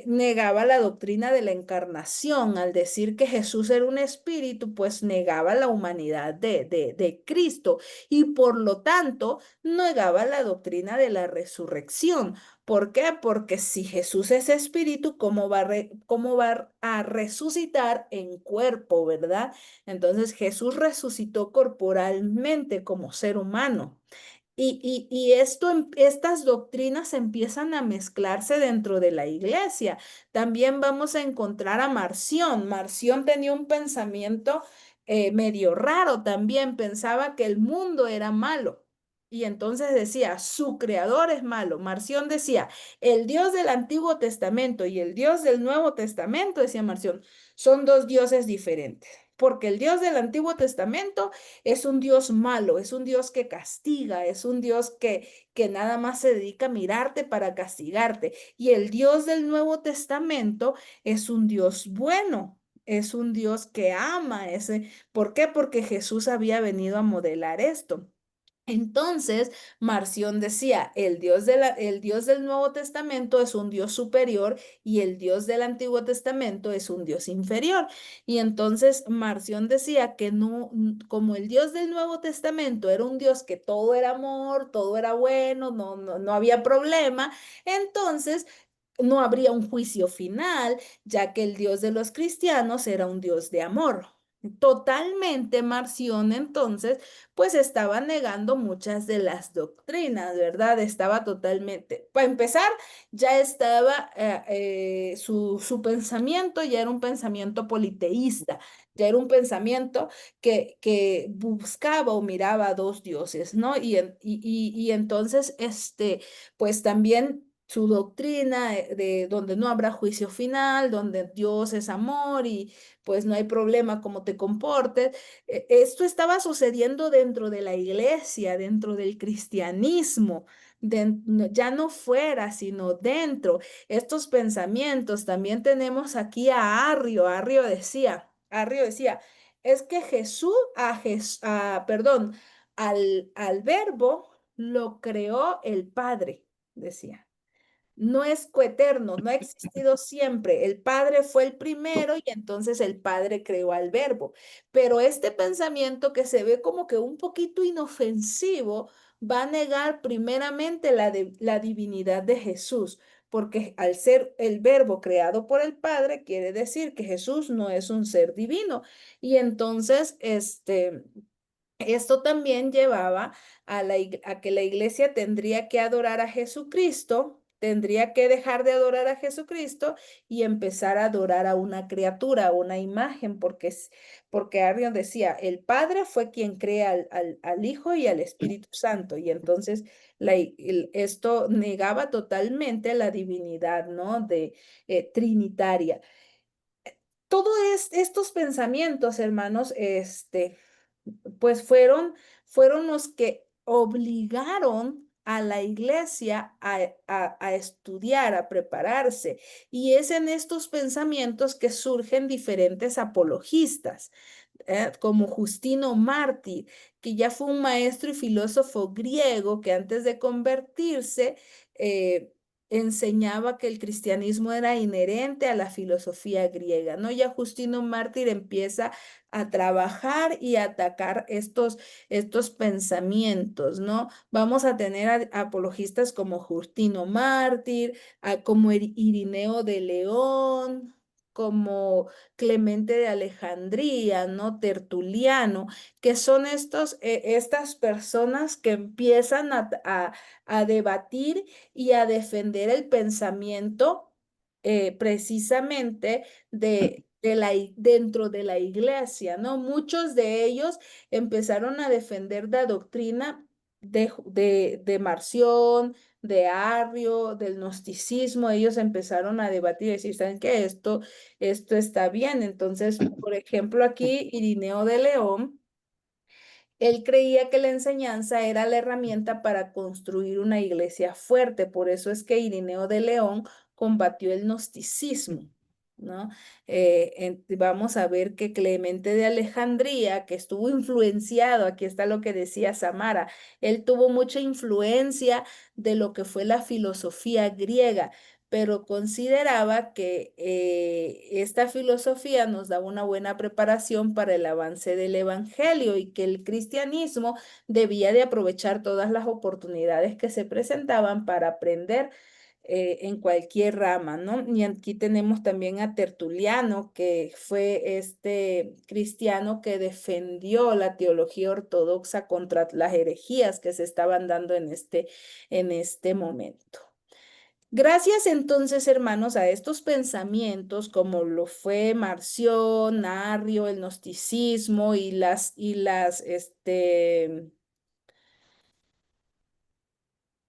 negaba la doctrina de la encarnación. Al decir que Jesús era un espíritu, pues negaba la humanidad de Cristo y por lo tanto negaba la doctrina de la resurrección. ¿Por qué? Porque si Jesús es espíritu, cómo va a resucitar en cuerpo, verdad? Entonces Jesús resucitó corporalmente como ser humano. Y estas doctrinas empiezan a mezclarse dentro de la iglesia. También vamos a encontrar a Marción. Marción tenía un pensamiento medio raro también. Pensaba que el mundo era malo. Y entonces decía, su creador es malo. Marción decía, el Dios del Antiguo Testamento y el Dios del Nuevo Testamento, decía Marción, son dos dioses diferentes. Porque el Dios del Antiguo Testamento es un Dios malo, es un Dios que castiga, es un Dios que nada más se dedica a mirarte para castigarte. Y el Dios del Nuevo Testamento es un Dios bueno, es un Dios que ama ese. ¿Por qué? Porque Jesús había venido a modelar esto. Entonces, Marción decía, el Dios del Nuevo Testamento es un Dios superior y el Dios del Antiguo Testamento es un Dios inferior. Y entonces Marción decía que no, como el Dios del Nuevo Testamento era un Dios que todo era amor, todo era bueno, no había problema, entonces no habría un juicio final, ya que el Dios de los cristianos era un Dios de amor. Totalmente Marción entonces pues estaba negando muchas de las doctrinas, ¿verdad? Estaba totalmente, para empezar, ya estaba, su pensamiento ya era un pensamiento politeísta, ya era un pensamiento que buscaba o miraba a dos dioses, ¿no? Y entonces, pues también su doctrina de donde no habrá juicio final, donde Dios es amor y pues no hay problema cómo te comportes. Esto estaba sucediendo dentro de la iglesia, dentro del cristianismo, ya no fuera, sino dentro. Estos pensamientos, también tenemos aquí a Arrio. Arrio decía, es que Jesús, perdón, al verbo lo creó el Padre, decía. No es coeterno, no ha existido siempre. El Padre fue el primero y entonces el Padre creó al Verbo. Pero este pensamiento que se ve como que un poquito inofensivo va a negar primeramente la divinidad de Jesús, porque al ser el Verbo creado por el Padre, quiere decir que Jesús no es un ser divino. Y entonces, esto también llevaba a que la iglesia tendría que adorar a Jesucristo, tendría que dejar de adorar a Jesucristo y empezar a adorar a una criatura, a una imagen, porque Arrion decía, el Padre fue quien crea al Hijo y al Espíritu Santo, y entonces esto negaba totalmente la divinidad, ¿no? Trinitaria. Todos estos pensamientos, hermanos, pues fueron los que obligaron a la iglesia a estudiar, a prepararse. Y es en estos pensamientos que surgen diferentes apologistas, como Justino Mártir, que ya fue un maestro y filósofo griego que antes de convertirse, enseñaba que el cristianismo era inherente a la filosofía griega, ¿no? Ya Justino Mártir empieza a trabajar y a atacar estos pensamientos, ¿no? Vamos a tener apologistas como Justino Mártir, como Irineo de León, como Clemente de Alejandría, ¿no? Tertuliano, que son estas personas que empiezan a debatir y a defender el pensamiento precisamente dentro de la iglesia, ¿no? Muchos de ellos empezaron a defender la doctrina de Marción, de Arrio, del gnosticismo. Ellos empezaron a debatir y decir, ¿saben qué? Esto está bien. Entonces, por ejemplo, aquí Irineo de León Él creía que la enseñanza era la herramienta para construir una iglesia fuerte. Por eso es que Irineo de León combatió el gnosticismo, ¿no? Vamos a ver que Clemente de Alejandría, que estuvo influenciado, aquí está lo que decía Samara, él tuvo mucha influencia de lo que fue la filosofía griega, pero consideraba que esta filosofía nos da una buena preparación para el avance del evangelio y que el cristianismo debía de aprovechar todas las oportunidades que se presentaban para aprender en cualquier rama, ¿no? Y aquí tenemos también a Tertuliano, que fue este cristiano que defendió la teología ortodoxa contra las herejías que se estaban dando en este momento. Gracias entonces, hermanos, a estos pensamientos, como lo fue Marción, Arrio, el gnosticismo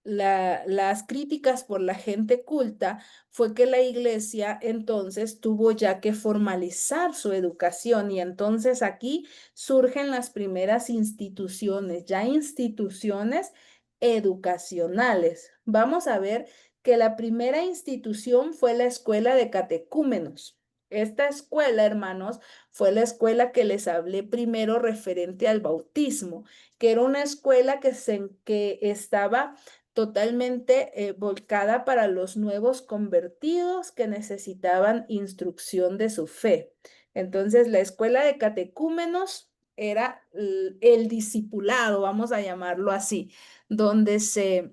las críticas por la gente culta, fue que la iglesia entonces tuvo ya que formalizar su educación y entonces aquí surgen las primeras instituciones, ya instituciones educacionales. Vamos a ver que la primera institución fue la escuela de catecúmenos. Esta escuela, hermanos, fue la escuela que les hablé primero referente al bautismo, que era una escuela que estaba totalmente volcada para los nuevos convertidos que necesitaban instrucción de su fe. Entonces, la escuela de catecúmenos era el discipulado, vamos a llamarlo así, donde se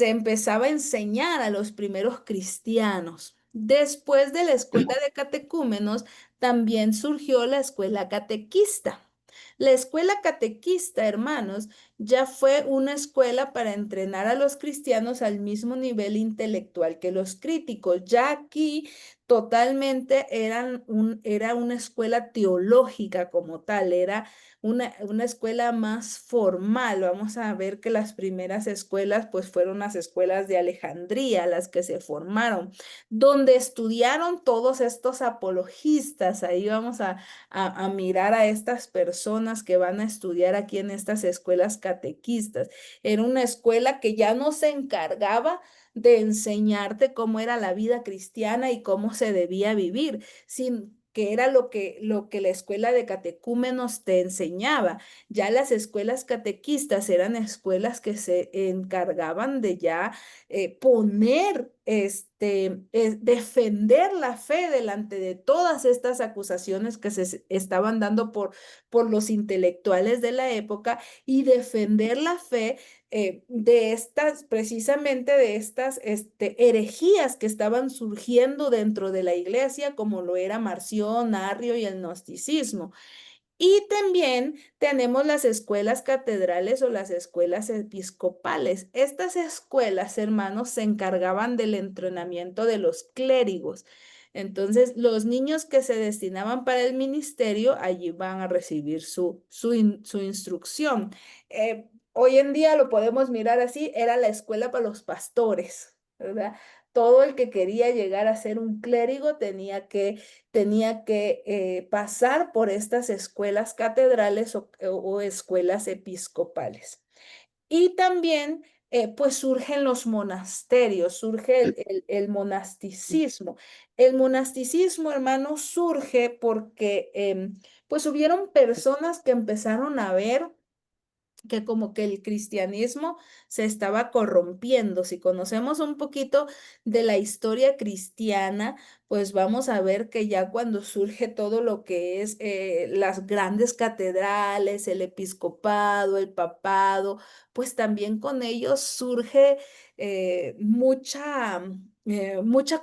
empezaba a enseñar a los primeros cristianos. Después de la escuela de catecúmenos, también surgió la escuela catequista. La escuela catequista, hermanos, ya fue una escuela para entrenar a los cristianos al mismo nivel intelectual que los críticos. Ya aquí totalmente era una escuela teológica como tal, era una escuela más formal. Vamos a ver que las primeras escuelas pues fueron las escuelas de Alejandría, las que se formaron, donde estudiaron todos estos apologistas. Ahí vamos a mirar a estas personas que van a estudiar aquí en estas escuelas catequistas. Era una escuela que ya no se encargaba de enseñarte cómo era la vida cristiana y cómo se debía vivir, sin que era lo que la escuela de catecúmenos te enseñaba. Ya las escuelas catequistas eran escuelas que se encargaban de ya poner, defender la fe delante de todas estas acusaciones que se estaban dando por los intelectuales de la época y defender la fe de estas, precisamente de estas herejías que estaban surgiendo dentro de la iglesia, como lo era Marción, Arrio y el gnosticismo. Y también tenemos las escuelas catedrales o las escuelas episcopales. Estas escuelas, hermanos, se encargaban del entrenamiento de los clérigos. Entonces, los niños que se destinaban para el ministerio, allí van a recibir su instrucción. Hoy en día lo podemos mirar así, era la escuela para los pastores, ¿verdad? Todo el que quería llegar a ser un clérigo tenía que pasar por estas escuelas catedrales o escuelas episcopales. Y también, pues surgen los monasterios, surge el monasticismo. El monasticismo, hermano, surge porque, pues hubieron personas que empezaron a ver que como que el cristianismo se estaba corrompiendo. Si conocemos un poquito de la historia cristiana, pues vamos a ver que ya cuando surge todo lo que es las grandes catedrales, el episcopado, el papado, pues también con ellos surge mucha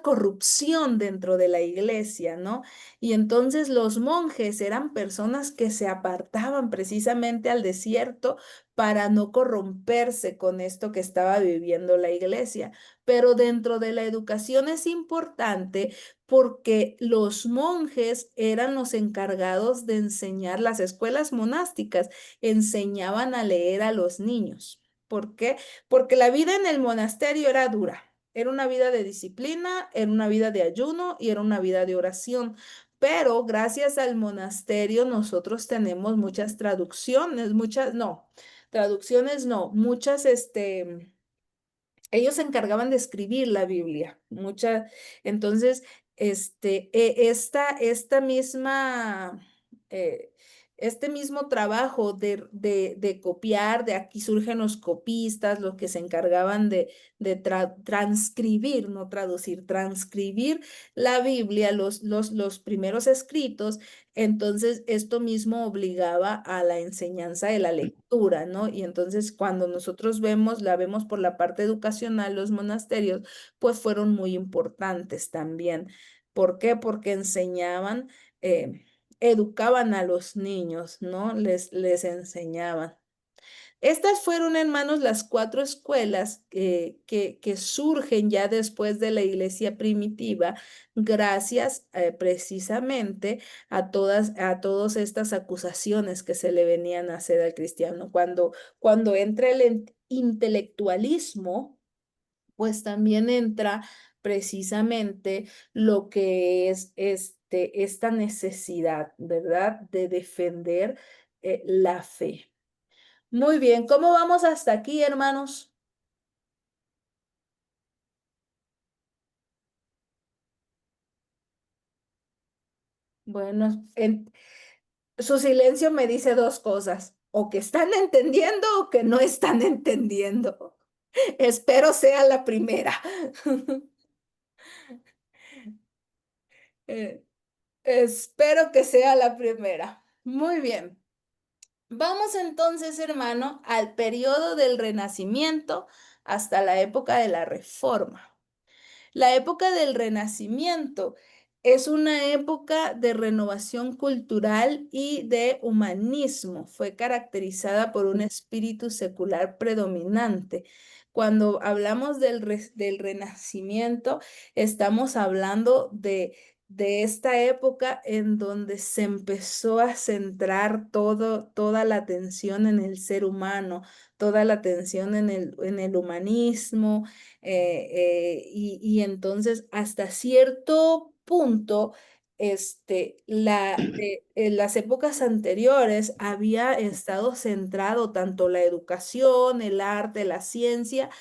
corrupción dentro de la iglesia, ¿no? Y entonces los monjes eran personas que se apartaban precisamente al desierto para no corromperse con esto que estaba viviendo la iglesia. Pero dentro de la educación es importante porque los monjes eran los encargados de enseñar, las escuelas monásticas enseñaban a leer a los niños. ¿Por qué? Porque la vida en el monasterio era dura. Era una vida de disciplina, era una vida de ayuno y era una vida de oración. pero gracias al monasterio nosotros tenemos muchas traducciones, traducciones no, muchas, ellos se encargaban de escribir la Biblia, entonces, esta misma, eh, este mismo trabajo de copiar, de aquí surgen los copistas, los que se encargaban de transcribir, no traducir, transcribir la Biblia, los primeros escritos. Entonces, esto mismo obligaba a la enseñanza de la lectura, ¿no? Y entonces, cuando nosotros la vemos por la parte educacional, los monasterios, pues fueron muy importantes también. ¿Por qué? Porque enseñaban, educaban a los niños, ¿no? Les enseñaban. Estas fueron, hermanos, las 4 escuelas que surgen ya después de la iglesia primitiva, gracias precisamente a todas estas acusaciones que se le venían a hacer al cristiano. Cuando entra el intelectualismo, pues también entra precisamente lo que es esta necesidad, ¿verdad?, de defender la fe. Muy bien, ¿cómo vamos hasta aquí, hermanos? Bueno, su silencio me dice 2 cosas, o que están entendiendo o que no están entendiendo. Espero sea la primera. Eh, espero que sea la primera. Muy bien. Vamos entonces, hermano, al periodo del Renacimiento hasta la época de la Reforma. La época del Renacimiento es una época de renovación cultural y de humanismo. Fue caracterizada por un espíritu secular predominante. Cuando hablamos del Renacimiento, estamos hablando de esta época en donde se empezó a centrar toda la atención en el ser humano, toda la atención en el humanismo, y entonces hasta cierto punto, en las épocas anteriores había estado centrado tanto la educación, el arte, la ciencia,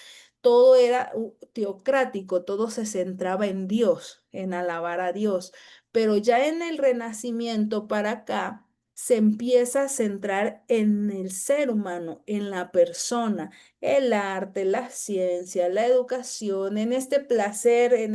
todo era teocrático, todo se centraba en Dios, en alabar a Dios, pero ya en el Renacimiento para acá se empieza a centrar en el ser humano, en la persona, el arte, la ciencia, la educación, en este placer, en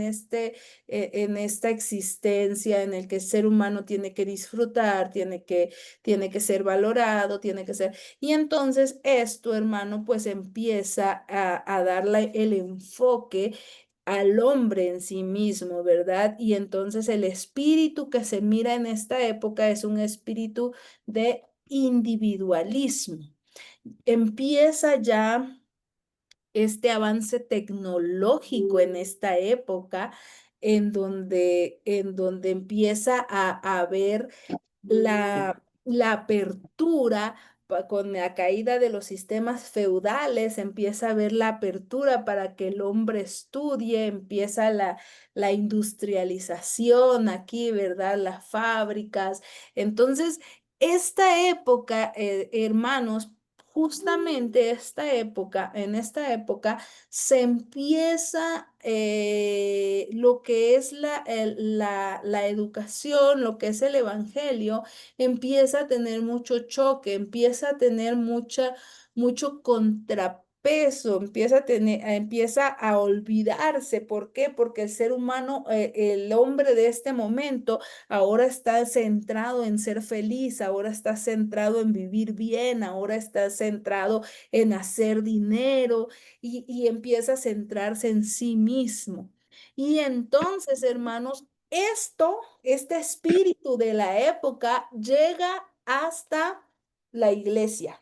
esta existencia en el que el ser humano tiene que disfrutar, tiene que ser valorado, tiene que ser... Y entonces esto, hermano, pues empieza a darle el enfoque al hombre en sí mismo, ¿verdad? Y entonces el espíritu que se mira en esta época es un espíritu de individualismo. Empieza ya este avance tecnológico en esta época, en donde empieza a haber la apertura con la caída de los sistemas feudales, empieza a haber la apertura para que el hombre estudie, empieza la industrialización aquí, ¿verdad? Las fábricas. Entonces, esta época, hermanos, justamente en esta época se empieza lo que es la educación, lo que es el evangelio, empieza a tener mucho choque, empieza a tener mucho contrapeso, empieza a olvidarse. ¿Por qué? Porque el ser humano, el hombre de este momento, ahora está centrado en ser feliz, ahora está centrado en vivir bien, ahora está centrado en hacer dinero y empieza a centrarse en sí mismo. Y entonces, hermanos, este espíritu de la época llega hasta la iglesia.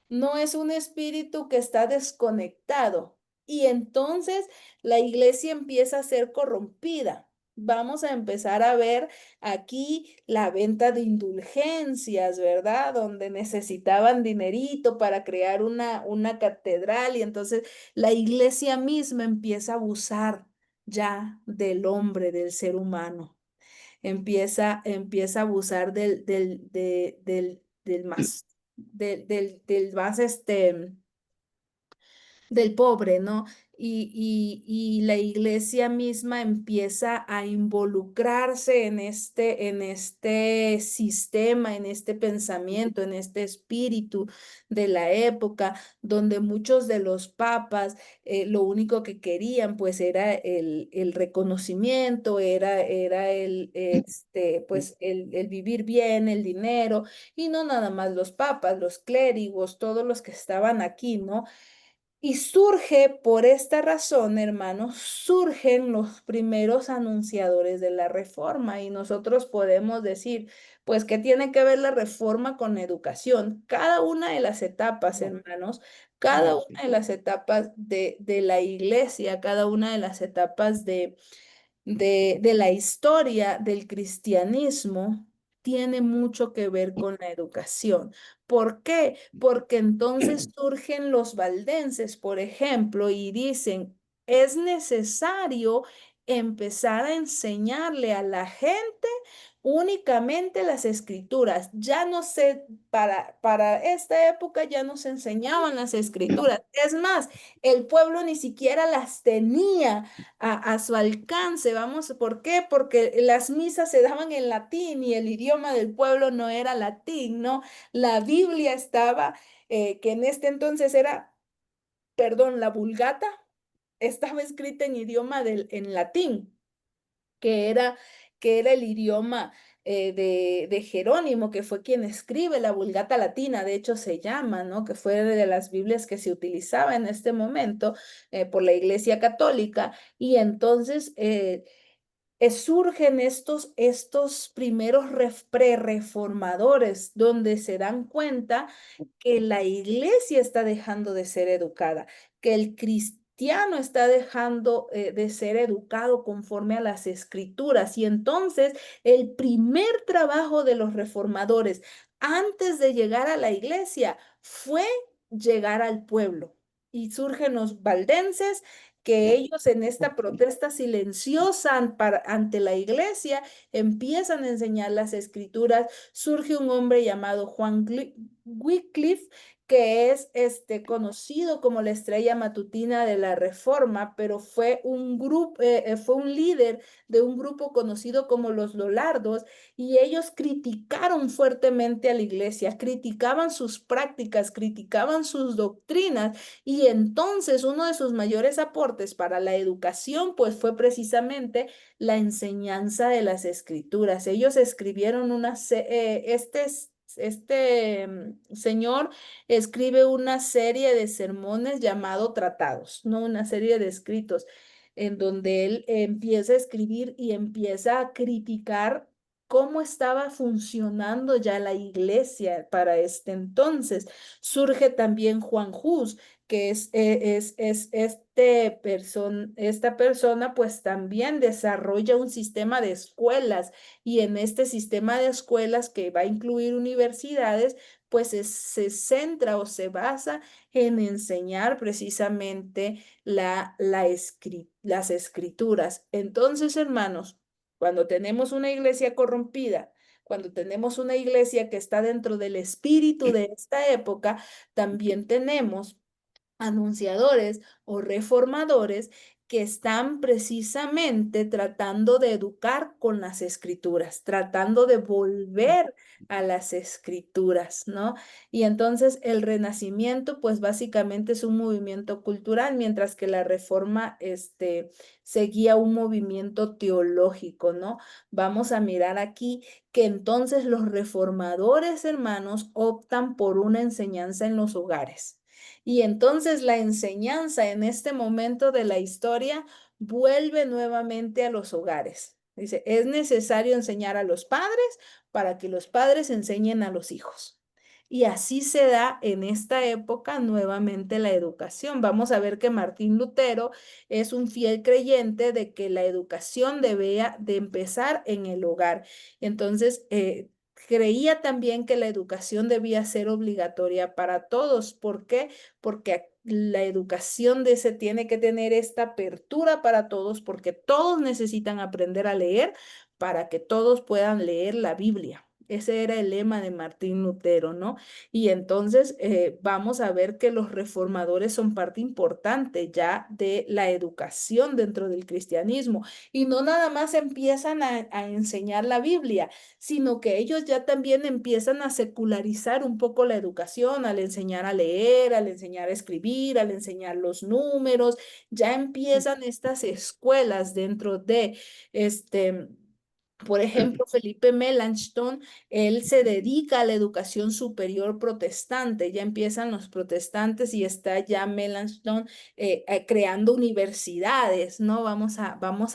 No es un espíritu que está desconectado. Y entonces la iglesia empieza a ser corrompida. Vamos a empezar a ver aquí la venta de indulgencias, ¿verdad? Donde necesitaban dinerito para crear una catedral y entonces la iglesia misma empieza a abusar ya del hombre, del ser humano. empieza a abusar del más, del más del pobre, ¿no? Y la iglesia misma empieza a involucrarse en este sistema, en este pensamiento, en este espíritu de la época, donde muchos de los papas lo único que querían pues era el reconocimiento, era pues el vivir bien, el dinero, y no nada más los papas, los clérigos, todos los que estaban aquí, ¿no? Y surge, por esta razón, hermanos, surgen los primeros anunciadores de la reforma y nosotros podemos decir, pues, ¿qué tiene que ver la reforma con la educación? Cada una de las etapas, hermanos, cada una de las etapas de la iglesia, cada una de las etapas de la historia del cristianismo tiene mucho que ver con la educación. ¿Por qué? Porque entonces surgen los valdenses, por ejemplo, y dicen, es necesario empezar a enseñarle a la gente únicamente las escrituras. Ya no sé, para esta época ya no se enseñaban las escrituras. Es más, el pueblo ni siquiera las tenía a su alcance. Vamos, ¿por qué? Porque las misas se daban en latín y el idioma del pueblo no era latín, ¿no? La Biblia estaba, que en este entonces era, perdón, la Vulgata, estaba escrita en idioma en latín, que era, que era el idioma de Jerónimo, que fue quien escribe la Vulgata Latina, de hecho se llama, ¿no? Que fue de las Biblias que se utilizaba en este momento por la Iglesia Católica, y entonces surgen estos primeros pre-reformadores donde se dan cuenta que la iglesia está dejando de ser educada, que el cristiano está dejando de ser educado conforme a las escrituras. Y entonces el primer trabajo de los reformadores antes de llegar a la iglesia fue llegar al pueblo. Y surgen los valdenses que ellos en esta protesta silenciosa ante la iglesia empiezan a enseñar las escrituras. Surge un hombre llamado Juan Wycliffe, que es conocido como la estrella matutina de la Reforma, pero fue fue un líder de un grupo conocido como los Lollardos, y ellos criticaron fuertemente a la iglesia, criticaban sus prácticas, criticaban sus doctrinas, y entonces uno de sus mayores aportes para la educación, pues fue precisamente la enseñanza de las escrituras. Ellos escribieron señor escribe una serie de sermones llamado tratados, ¿no? Una serie de escritos en donde él empieza a escribir y empieza a criticar cómo estaba funcionando ya la iglesia para este entonces. Surge también Juan Hus, que esta persona pues también desarrolla un sistema de escuelas, y en este sistema de escuelas que va a incluir universidades, pues se centra o se basa en enseñar precisamente las escrituras. Entonces, hermanos, cuando tenemos una iglesia corrompida, cuando tenemos una iglesia que está dentro del espíritu de esta época, también tenemos anunciadores o reformadores que están precisamente tratando de educar con las escrituras, tratando de volver a las escrituras, ¿no? Y entonces el Renacimiento, pues básicamente es un movimiento cultural, mientras que la Reforma, seguía un movimiento teológico, ¿no? Vamos a mirar aquí que entonces los reformadores, hermanos, optan por una enseñanza en los hogares. Y entonces la enseñanza en este momento de la historia vuelve nuevamente a los hogares. Dice, es necesario enseñar a los padres para que los padres enseñen a los hijos. Y así se da en esta época nuevamente la educación. Vamos a ver que Martín Lutero es un fiel creyente de que la educación debía de empezar en el hogar. Entonces, creía también que la educación debía ser obligatoria para todos. ¿Por qué? Porque la educación se tiene que tener esta apertura para todos, porque todos necesitan aprender a leer, para que todos puedan leer la Biblia. Ese era el lema de Martín Lutero, ¿no? Y entonces vamos a ver que los reformadores son parte importante ya de la educación dentro del cristianismo. Y no nada más empiezan a enseñar la Biblia, sino que ellos ya también empiezan a secularizar un poco la educación, al enseñar a leer, al enseñar a escribir, al enseñar los números. Ya empiezan estas escuelas dentro de por ejemplo, Felipe Melanchthon, él se dedica a la educación superior protestante. Ya empiezan los protestantes y está ya Melanchthon creando universidades, ¿no? Vamos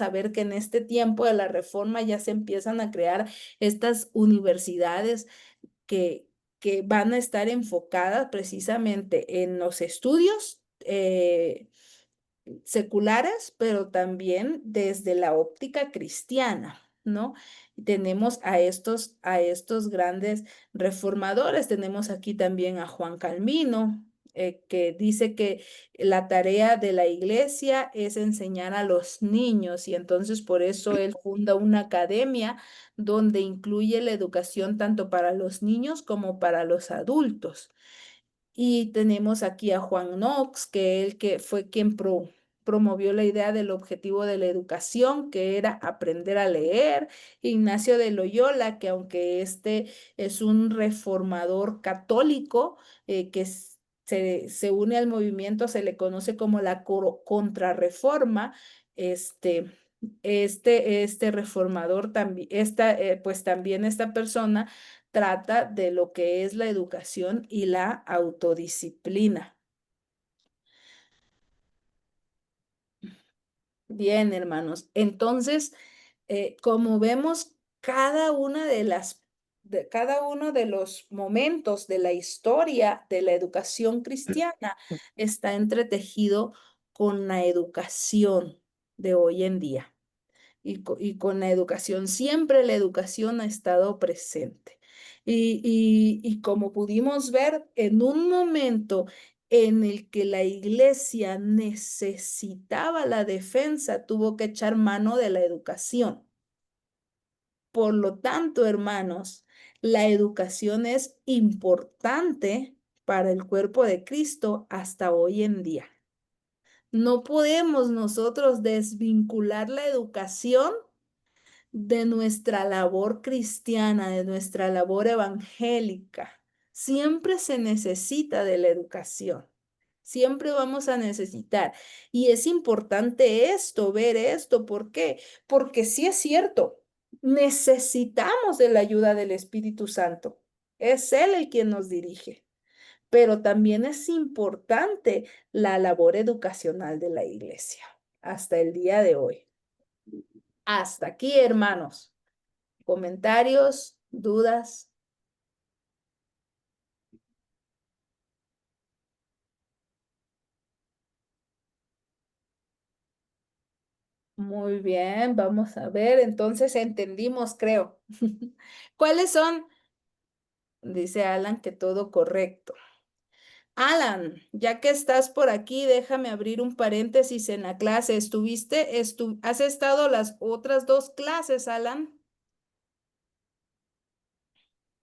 a ver que en este tiempo de la Reforma ya se empiezan a crear estas universidades que, que van a estar enfocadas precisamente en los estudios seculares, pero también desde la óptica cristiana, ¿no? Y tenemos a estos grandes reformadores. Tenemos aquí también a Juan Calvino, que dice que la tarea de la iglesia es enseñar a los niños y entonces por eso él funda una academia donde incluye la educación tanto para los niños como para los adultos. Y tenemos aquí a Juan Knox, que él que fue quien promovió la idea del objetivo de la educación, que era aprender a leer. Ignacio de Loyola, que aunque este es un reformador católico, que se une al movimiento, se le conoce como la contrarreforma. Este reformador también, pues también esta persona trata de lo que es la educación y la autodisciplina. Bien, hermanos. Entonces, como vemos, cada uno de los momentos de la historia de la educación cristiana está entretejido con la educación de hoy en día. Y con la educación, siempre la educación ha estado presente. Y como pudimos ver, en un momento en el que la iglesia necesitaba la defensa, tuvo que echar mano de la educación. Por lo tanto, hermanos, la educación es importante para el cuerpo de Cristo hasta hoy en día. No podemos nosotros desvincular la educación de nuestra labor cristiana, de nuestra labor evangélica. Siempre se necesita de la educación. Siempre vamos a necesitar. Y es importante esto, ver esto. ¿Por qué? Porque sí es cierto, necesitamos de la ayuda del Espíritu Santo. Es Él el quien nos dirige. Pero también es importante la labor educacional de la iglesia hasta el día de hoy. Hasta aquí, hermanos. ¿Comentarios? ¿Dudas? Muy bien, vamos a ver. Entonces entendimos, creo. ¿Cuáles son? Dice Alan que todo correcto. Alan, ya que estás por aquí, déjame abrir un paréntesis en la clase. ¿Has estado las otras dos clases, Alan?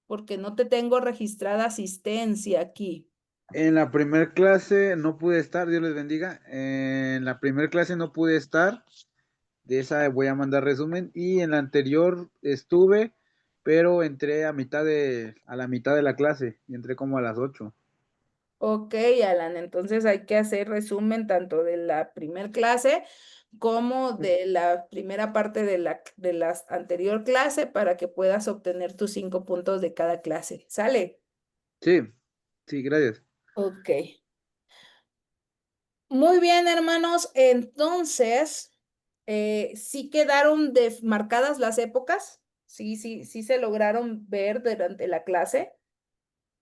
Porque no te tengo registrada asistencia aquí. En la primer clase no pude estar, Dios les bendiga. En la primer clase no pude estar, de esa voy a mandar resumen. Y en la anterior estuve, pero entré a la mitad de la clase, y entré como a las 8. Ok, Alan, entonces hay que hacer resumen tanto de la primer clase como de la primera parte de la anterior clase para que puedas obtener tus 5 puntos de cada clase. ¿Sale? Sí, sí, gracias. Ok. Muy bien, hermanos. Entonces, ¿sí quedaron marcadas las épocas? Sí se lograron ver durante la clase.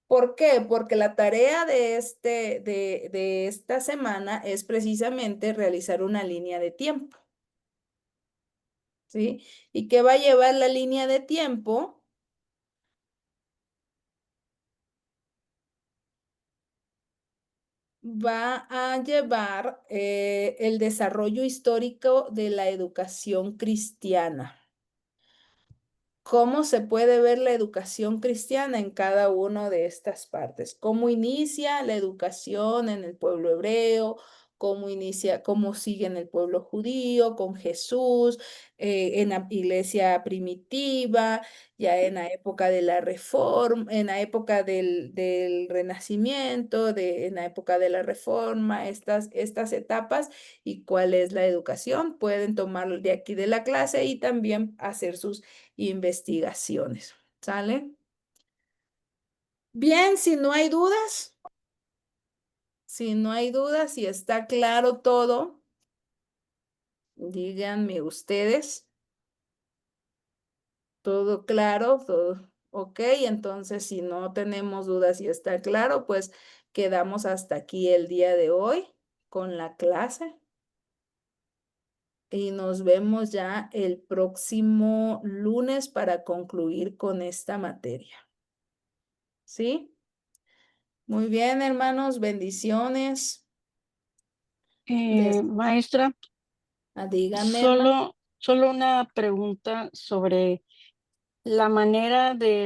¿Por qué? Porque la tarea de esta semana es precisamente realizar una línea de tiempo, ¿sí? ¿Y qué va a llevar la línea de tiempo? Va a llevar el desarrollo histórico de la educación cristiana. cómo se puede ver la educación cristiana en cada una de estas partes. Cómo inicia la educación en el pueblo hebreo, cómo sigue en el pueblo judío, con Jesús, en la iglesia primitiva, ya en la época de la Reforma, en la época del Renacimiento, en la época de la Reforma, estas etapas y cuál es la educación. Pueden tomarlo de aquí de la clase y también hacer sus investigaciones. ¿Sale? Bien, si no hay dudas, si está claro todo, díganme ustedes. Todo claro, todo ok. Entonces, si no tenemos dudas y está claro, pues quedamos hasta aquí el día de hoy con la clase. Y nos vemos ya el próximo lunes para concluir con esta materia. ¿Sí? Muy bien, hermanos, bendiciones. Maestra, Dígame, hermano. solo una pregunta sobre la manera de